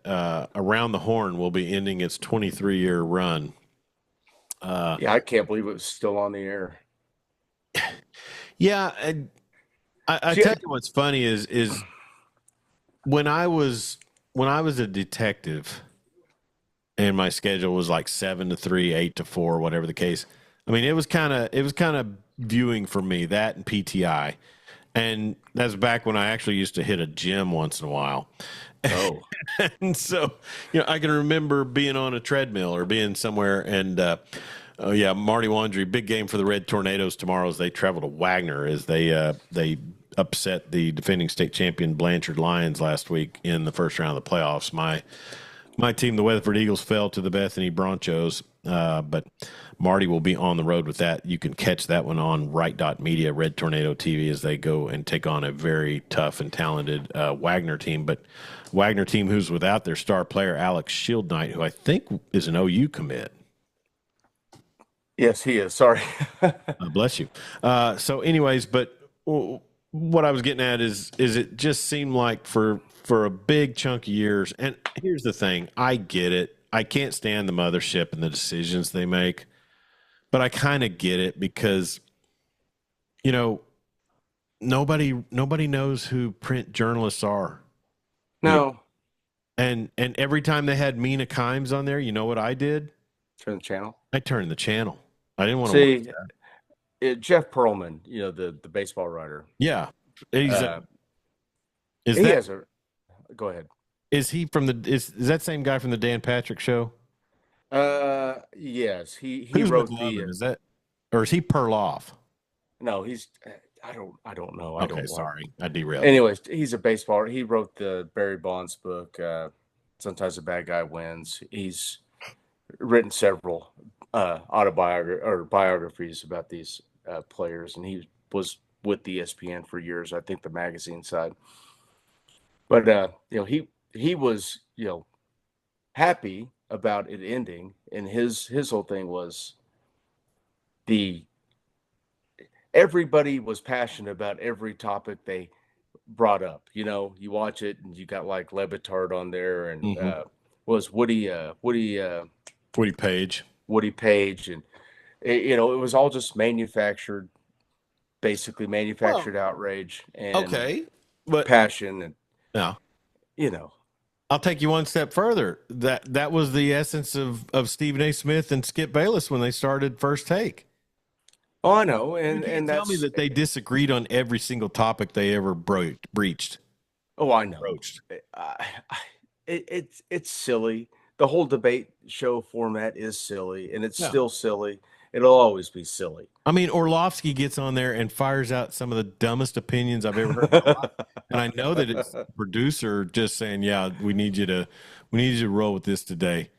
Around the Horn will be ending its 23-year run. Yeah, I can't believe it was still on the air. Yeah, and I See, tell you what's funny is when I was a detective and my schedule was like 7 to 3, 8 to 4, whatever the case. I mean, it was kind of viewing for me, that and PTI. And that's back when I actually used to hit a gym once in a while. oh, And so, I can remember being on a treadmill or being somewhere and oh yeah, Marty Wandry, big game for the Red Tornadoes tomorrow as they travel to Wagner as they upset the defending state champion Blanchard Lions last week in the first round of the playoffs. My team, the Weatherford Eagles, fell to the Bethany Bronchos, but Marty will be on the road with that. You can catch that one on Right Dot Media, Red Tornado TV, as they go and take on a very tough and talented Wagner team. But Wagner team who's without their star player, Alex Shieldknight, who I think is an OU commit. yes, he is. Sorry. Bless you. So, anyways, but what I was getting at is it just seemed like for a big chunk of years, and here's the thing, I get it. I can't stand the mothership and the decisions they make, but I kind of get it because, nobody knows who print journalists are. No. And every time they had Mina Kimes on there, you know what I did? Turn the channel. I turned the channel. I didn't want to watch See, that. Jeff Pearlman, the baseball writer. Yeah. Is He that has a. Go ahead. is he from is that same guy from the Dan Patrick Show? Yes, he Who's wrote McLovin? Is that, or is he Perloff? No, he's. I don't know. I Okay, don't. sorry, I derailed. Anyways, he's a baseball. He wrote the Barry Bonds book. Sometimes a bad guy wins. He's written several biographies about these players, and he was with the ESPN for years. I think the magazine side, but he was happy about it ending, and his whole thing was everybody was passionate about every topic they brought up. You watch it and you got like Levitard on there, and was Woody Page. Woody Page, and it was all just basically manufactured outrage and but passion, and yeah, you know. I'll take you one step further. That was the essence of Stephen A. Smith and Skip Bayless when they started First Take. Oh, I know, and You can't that's tell me that they disagreed on every single topic they ever breached. Oh, I know. Broached. It's silly. The whole debate show format is silly, and it's still silly. It'll always be silly. I mean, Orlovsky gets on there and fires out some of the dumbest opinions I've ever heard. And I know that it's the producer just saying, "Yeah, we need you to roll with this today."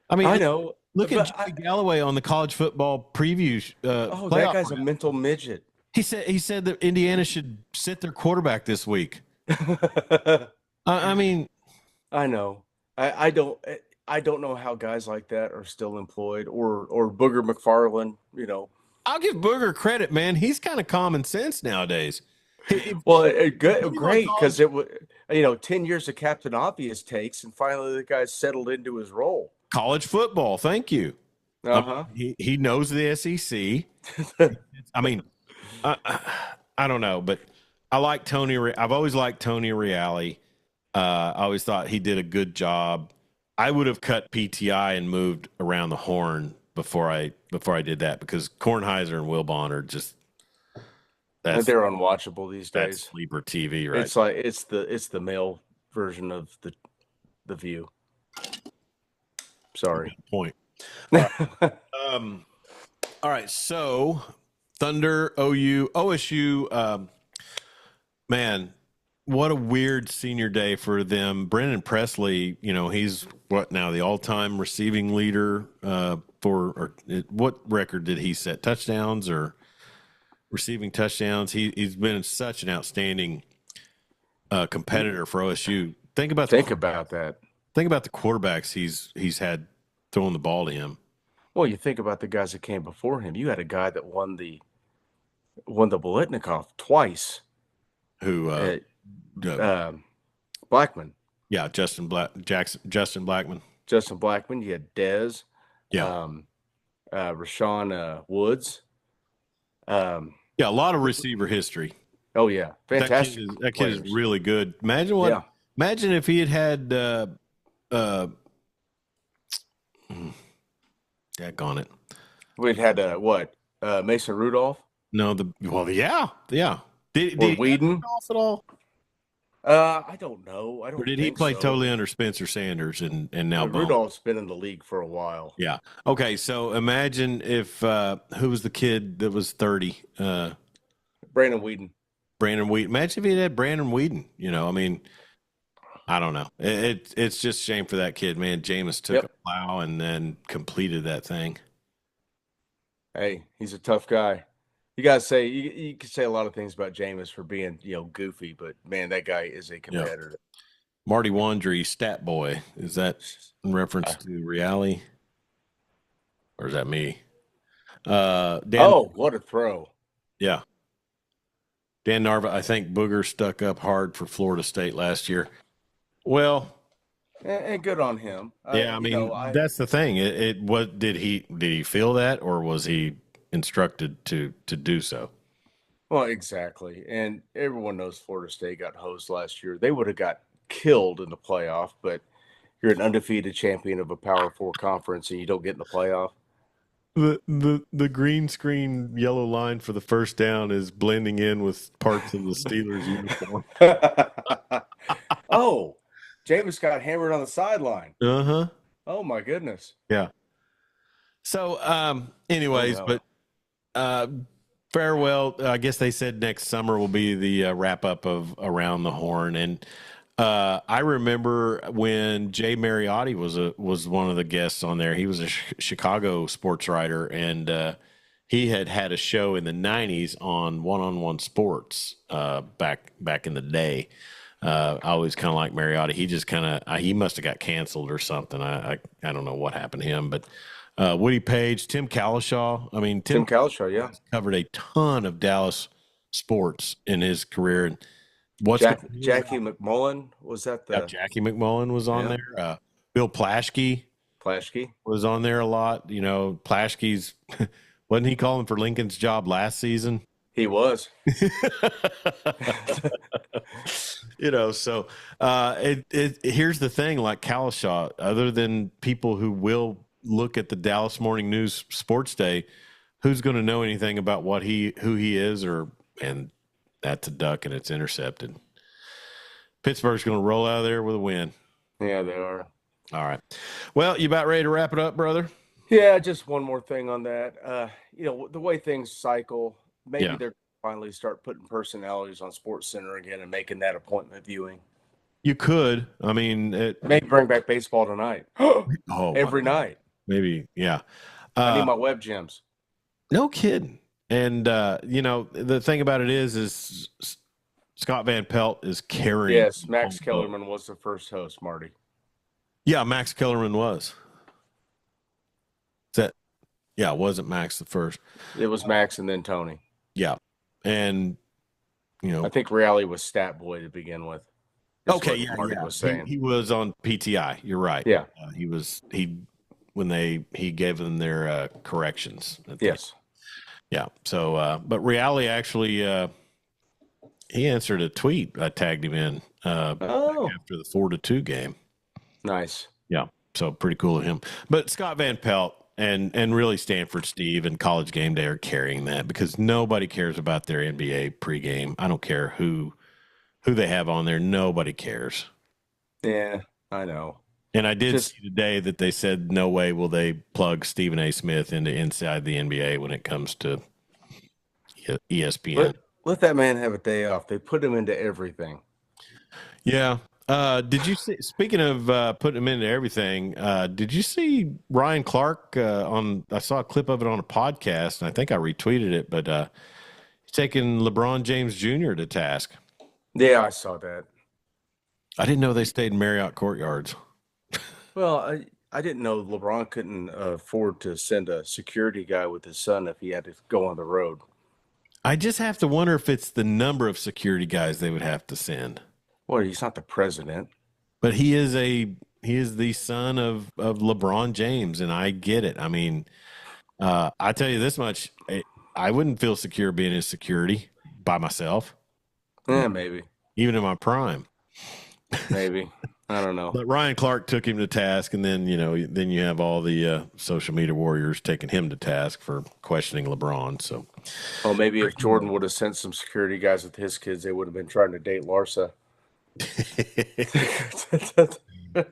I mean, I know. Look at Joey Galloway on the college football preview. That guy's a mental midget. He said that Indiana should sit their quarterback this week. I mean, I know. I don't know how guys like that are still employed, or Booger McFarland. I'll give Booger credit, man. He's kind of common sense nowadays. Well, great, because it was 10 years of Captain Obvious takes, and finally the guy settled into his role. College football, thank you. Uh-huh. He knows the SEC. I mean, I don't know, but I like Tony. I've always liked Tony Reale. I always thought he did a good job. I would have cut PTI and moved around the horn before I did that, because Kornheiser and Wilbon are just they're unwatchable these that's days. sleeper TV, right? It's like it's the male version of the View. Sorry. Good point. All right, so Thunder, OSU, man, what a weird senior day for them. Brennan Presley, he's what now, the all-time receiving leader what record did he set? Touchdowns or receiving touchdowns? He's been such an outstanding competitor for OSU. Think about that. Think about the quarterbacks he's had throwing the ball to him. Well, you think about the guys that came before him. You had a guy that won the Bolitnikoff twice. Who? Blackman. Yeah, Justin Blackman. Justin Blackman. You had Dez. Yeah. Rashawn Woods. Yeah, a lot of receiver history. Oh yeah, fantastic. That kid is really good. Imagine what. Yeah. Imagine if he had daggone it. We'd had Mason Rudolph. No, yeah. Did Whedon Rudolph at all? I don't know. Or did he play totally under Spencer Sanders and now Rudolph's been in the league for a while? Yeah. Okay, so imagine if who was the kid that was 30? Brandon Whedon. Imagine if he had Brandon Whedon. I mean, I don't know. It's just a shame for that kid, man. Jameis took a plow and then completed that thing. Hey, he's a tough guy. You gotta say you can say a lot of things about Jameis for being goofy, but man, that guy is a competitor. Marty Wandry, stat boy. Is that in reference to Reale, or is that me? What a throw! Yeah, Dan Narva. I think Booger stuck up hard for Florida State last year. Well, and good on him. Yeah, I mean that's the thing. Did he feel that, or was he instructed to do so? Well, exactly. And everyone knows Florida State got hosed last year. They would have got killed in the playoff, but you're an undefeated champion of a Power 4 conference and you don't get in the playoff. The green screen yellow line for the first down is blending in with parts of the Steelers uniform. Oh, Jameis got hammered on the sideline. Uh-huh. Oh my goodness. Yeah. So anyways, but farewell. I guess they said next summer will be the wrap up of Around the Horn. And I remember when Jay Mariotti was one of the guests on there. He was a Chicago sports writer, and he had a show in the 90s on one-on-one sports back in the day. I always kind of like Mariotti. He just he must have got canceled or something. I don't know what happened to him, but Woody Page, Tim Calishaw. I mean, Tim Calishaw, yeah, covered a ton of Dallas sports in his career. And Jackie McMullen was that the Jackie McMullen was on there. Bill Plaschke was on there a lot. Plaschke's wasn't he calling for Lincoln's job last season? He was. So here's the thing, like Calishaw, other than people who will look at the Dallas Morning News Sports Day, who's going to know anything about who he is, and that's a duck and it's intercepted. Pittsburgh's going to roll out of there with a win. Yeah, they are. All right. Well, you about ready to wrap it up, brother? Yeah, just one more thing on that. The way things cycle, maybe they're finally start putting personalities on Sports Center again and making that appointment viewing. You could. I mean, maybe bring back baseball tonight. Every night. Maybe, yeah. I need my web gems. No kidding. And the thing about it is Scott Van Pelt is carrying. Yes, Max Kellerman was the first host, Marty. Yeah, Max Kellerman was. It wasn't Max the first. It was Max and then Tony. Yeah. And, I think Reale was stat boy to begin with. That's Marty was saying. He was on PTI. You're right. Yeah. He he gave them their corrections. Yes. Yeah. So, but reality actually, he answered a tweet I tagged him in back after the 4-2 game. Nice. Yeah. So pretty cool of him. But Scott Van Pelt and really Stanford Steve and College Game Day are carrying that because nobody cares about their NBA pregame. I don't care who they have on there. Nobody cares. Yeah, I know. And I did see today that they said no way will they plug Stephen A. Smith into inside the NBA when it comes to ESPN. Let that man have a day off. They put him into everything. Yeah. Did you see? Speaking of putting him into everything, did you see Ryan Clark on? I saw a clip of it on a podcast, and I think I retweeted it. But he's taking LeBron James Jr. to task. Yeah, I saw that. I didn't know they stayed in Marriott Courtyards. Well, I didn't know LeBron couldn't afford to send a security guy with his son if he had to go on the road. I just have to wonder if it's the number of security guys they would have to send. Well, he's not the president. But he is the son of LeBron James, and I get it. I mean, I tell you this much, I wouldn't feel secure being his security by myself. Yeah, maybe. Even in my prime. Maybe. I don't know. But Ryan Clark took him to task, and then you have all the social media warriors taking him to task for questioning LeBron. So, well, maybe if Jordan would have sent some security guys with his kids, they would have been trying to date Larsa.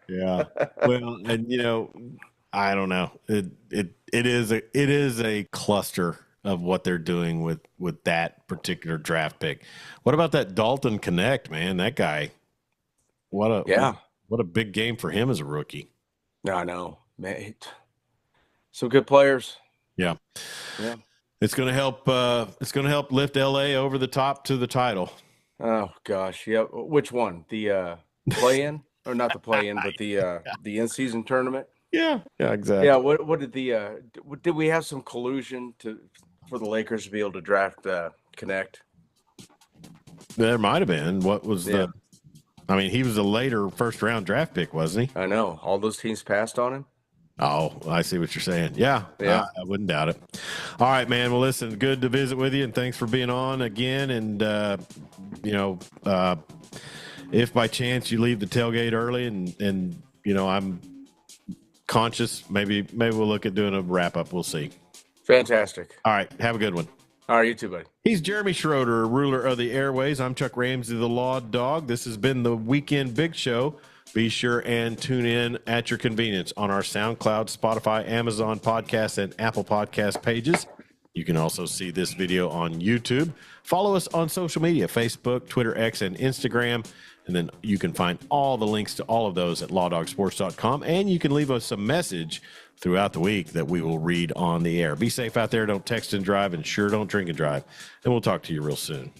Yeah. Well, and I don't know. It is a cluster of what they're doing with that particular draft pick. What about that Dalton Connect, man? That guy. What a big game for him as a rookie. No, I know, man. Some good players. Yeah. Yeah. It's going to help. It's going to help lift LA over the top to the title. Oh gosh, yeah. Which one? The play-in, or not the play-in, but the in-season tournament? Yeah, exactly. Yeah. What did did we have some collusion for the Lakers to be able to draft Connect? There might have been. What was the? I mean, he was a later first-round draft pick, wasn't he? I know. All those teams passed on him. Oh, I see what you're saying. Yeah. I wouldn't doubt it. All right, man. Well, listen, good to visit with you, and thanks for being on again. And, if by chance you leave the tailgate early and I'm conscious, maybe we'll look at doing a wrap-up. We'll see. Fantastic. All right. Have a good one. All right, you too, buddy. He's Jeremy Schroeder, ruler of the airways. I'm Chuck Ramsey, the Law Dog. This has been the Weekend Big Show. Be sure and tune in at your convenience on our SoundCloud, Spotify, Amazon Podcasts, and Apple Podcast pages. You can also see this video on YouTube. Follow us on social media, Facebook, Twitter, X, and Instagram. And then you can find all the links to all of those at lawdogsports.com. And you can leave us a message throughout the week that we will read on the air. Be safe out there. Don't text and drive, and sure don't drink and drive. And we'll talk to you real soon.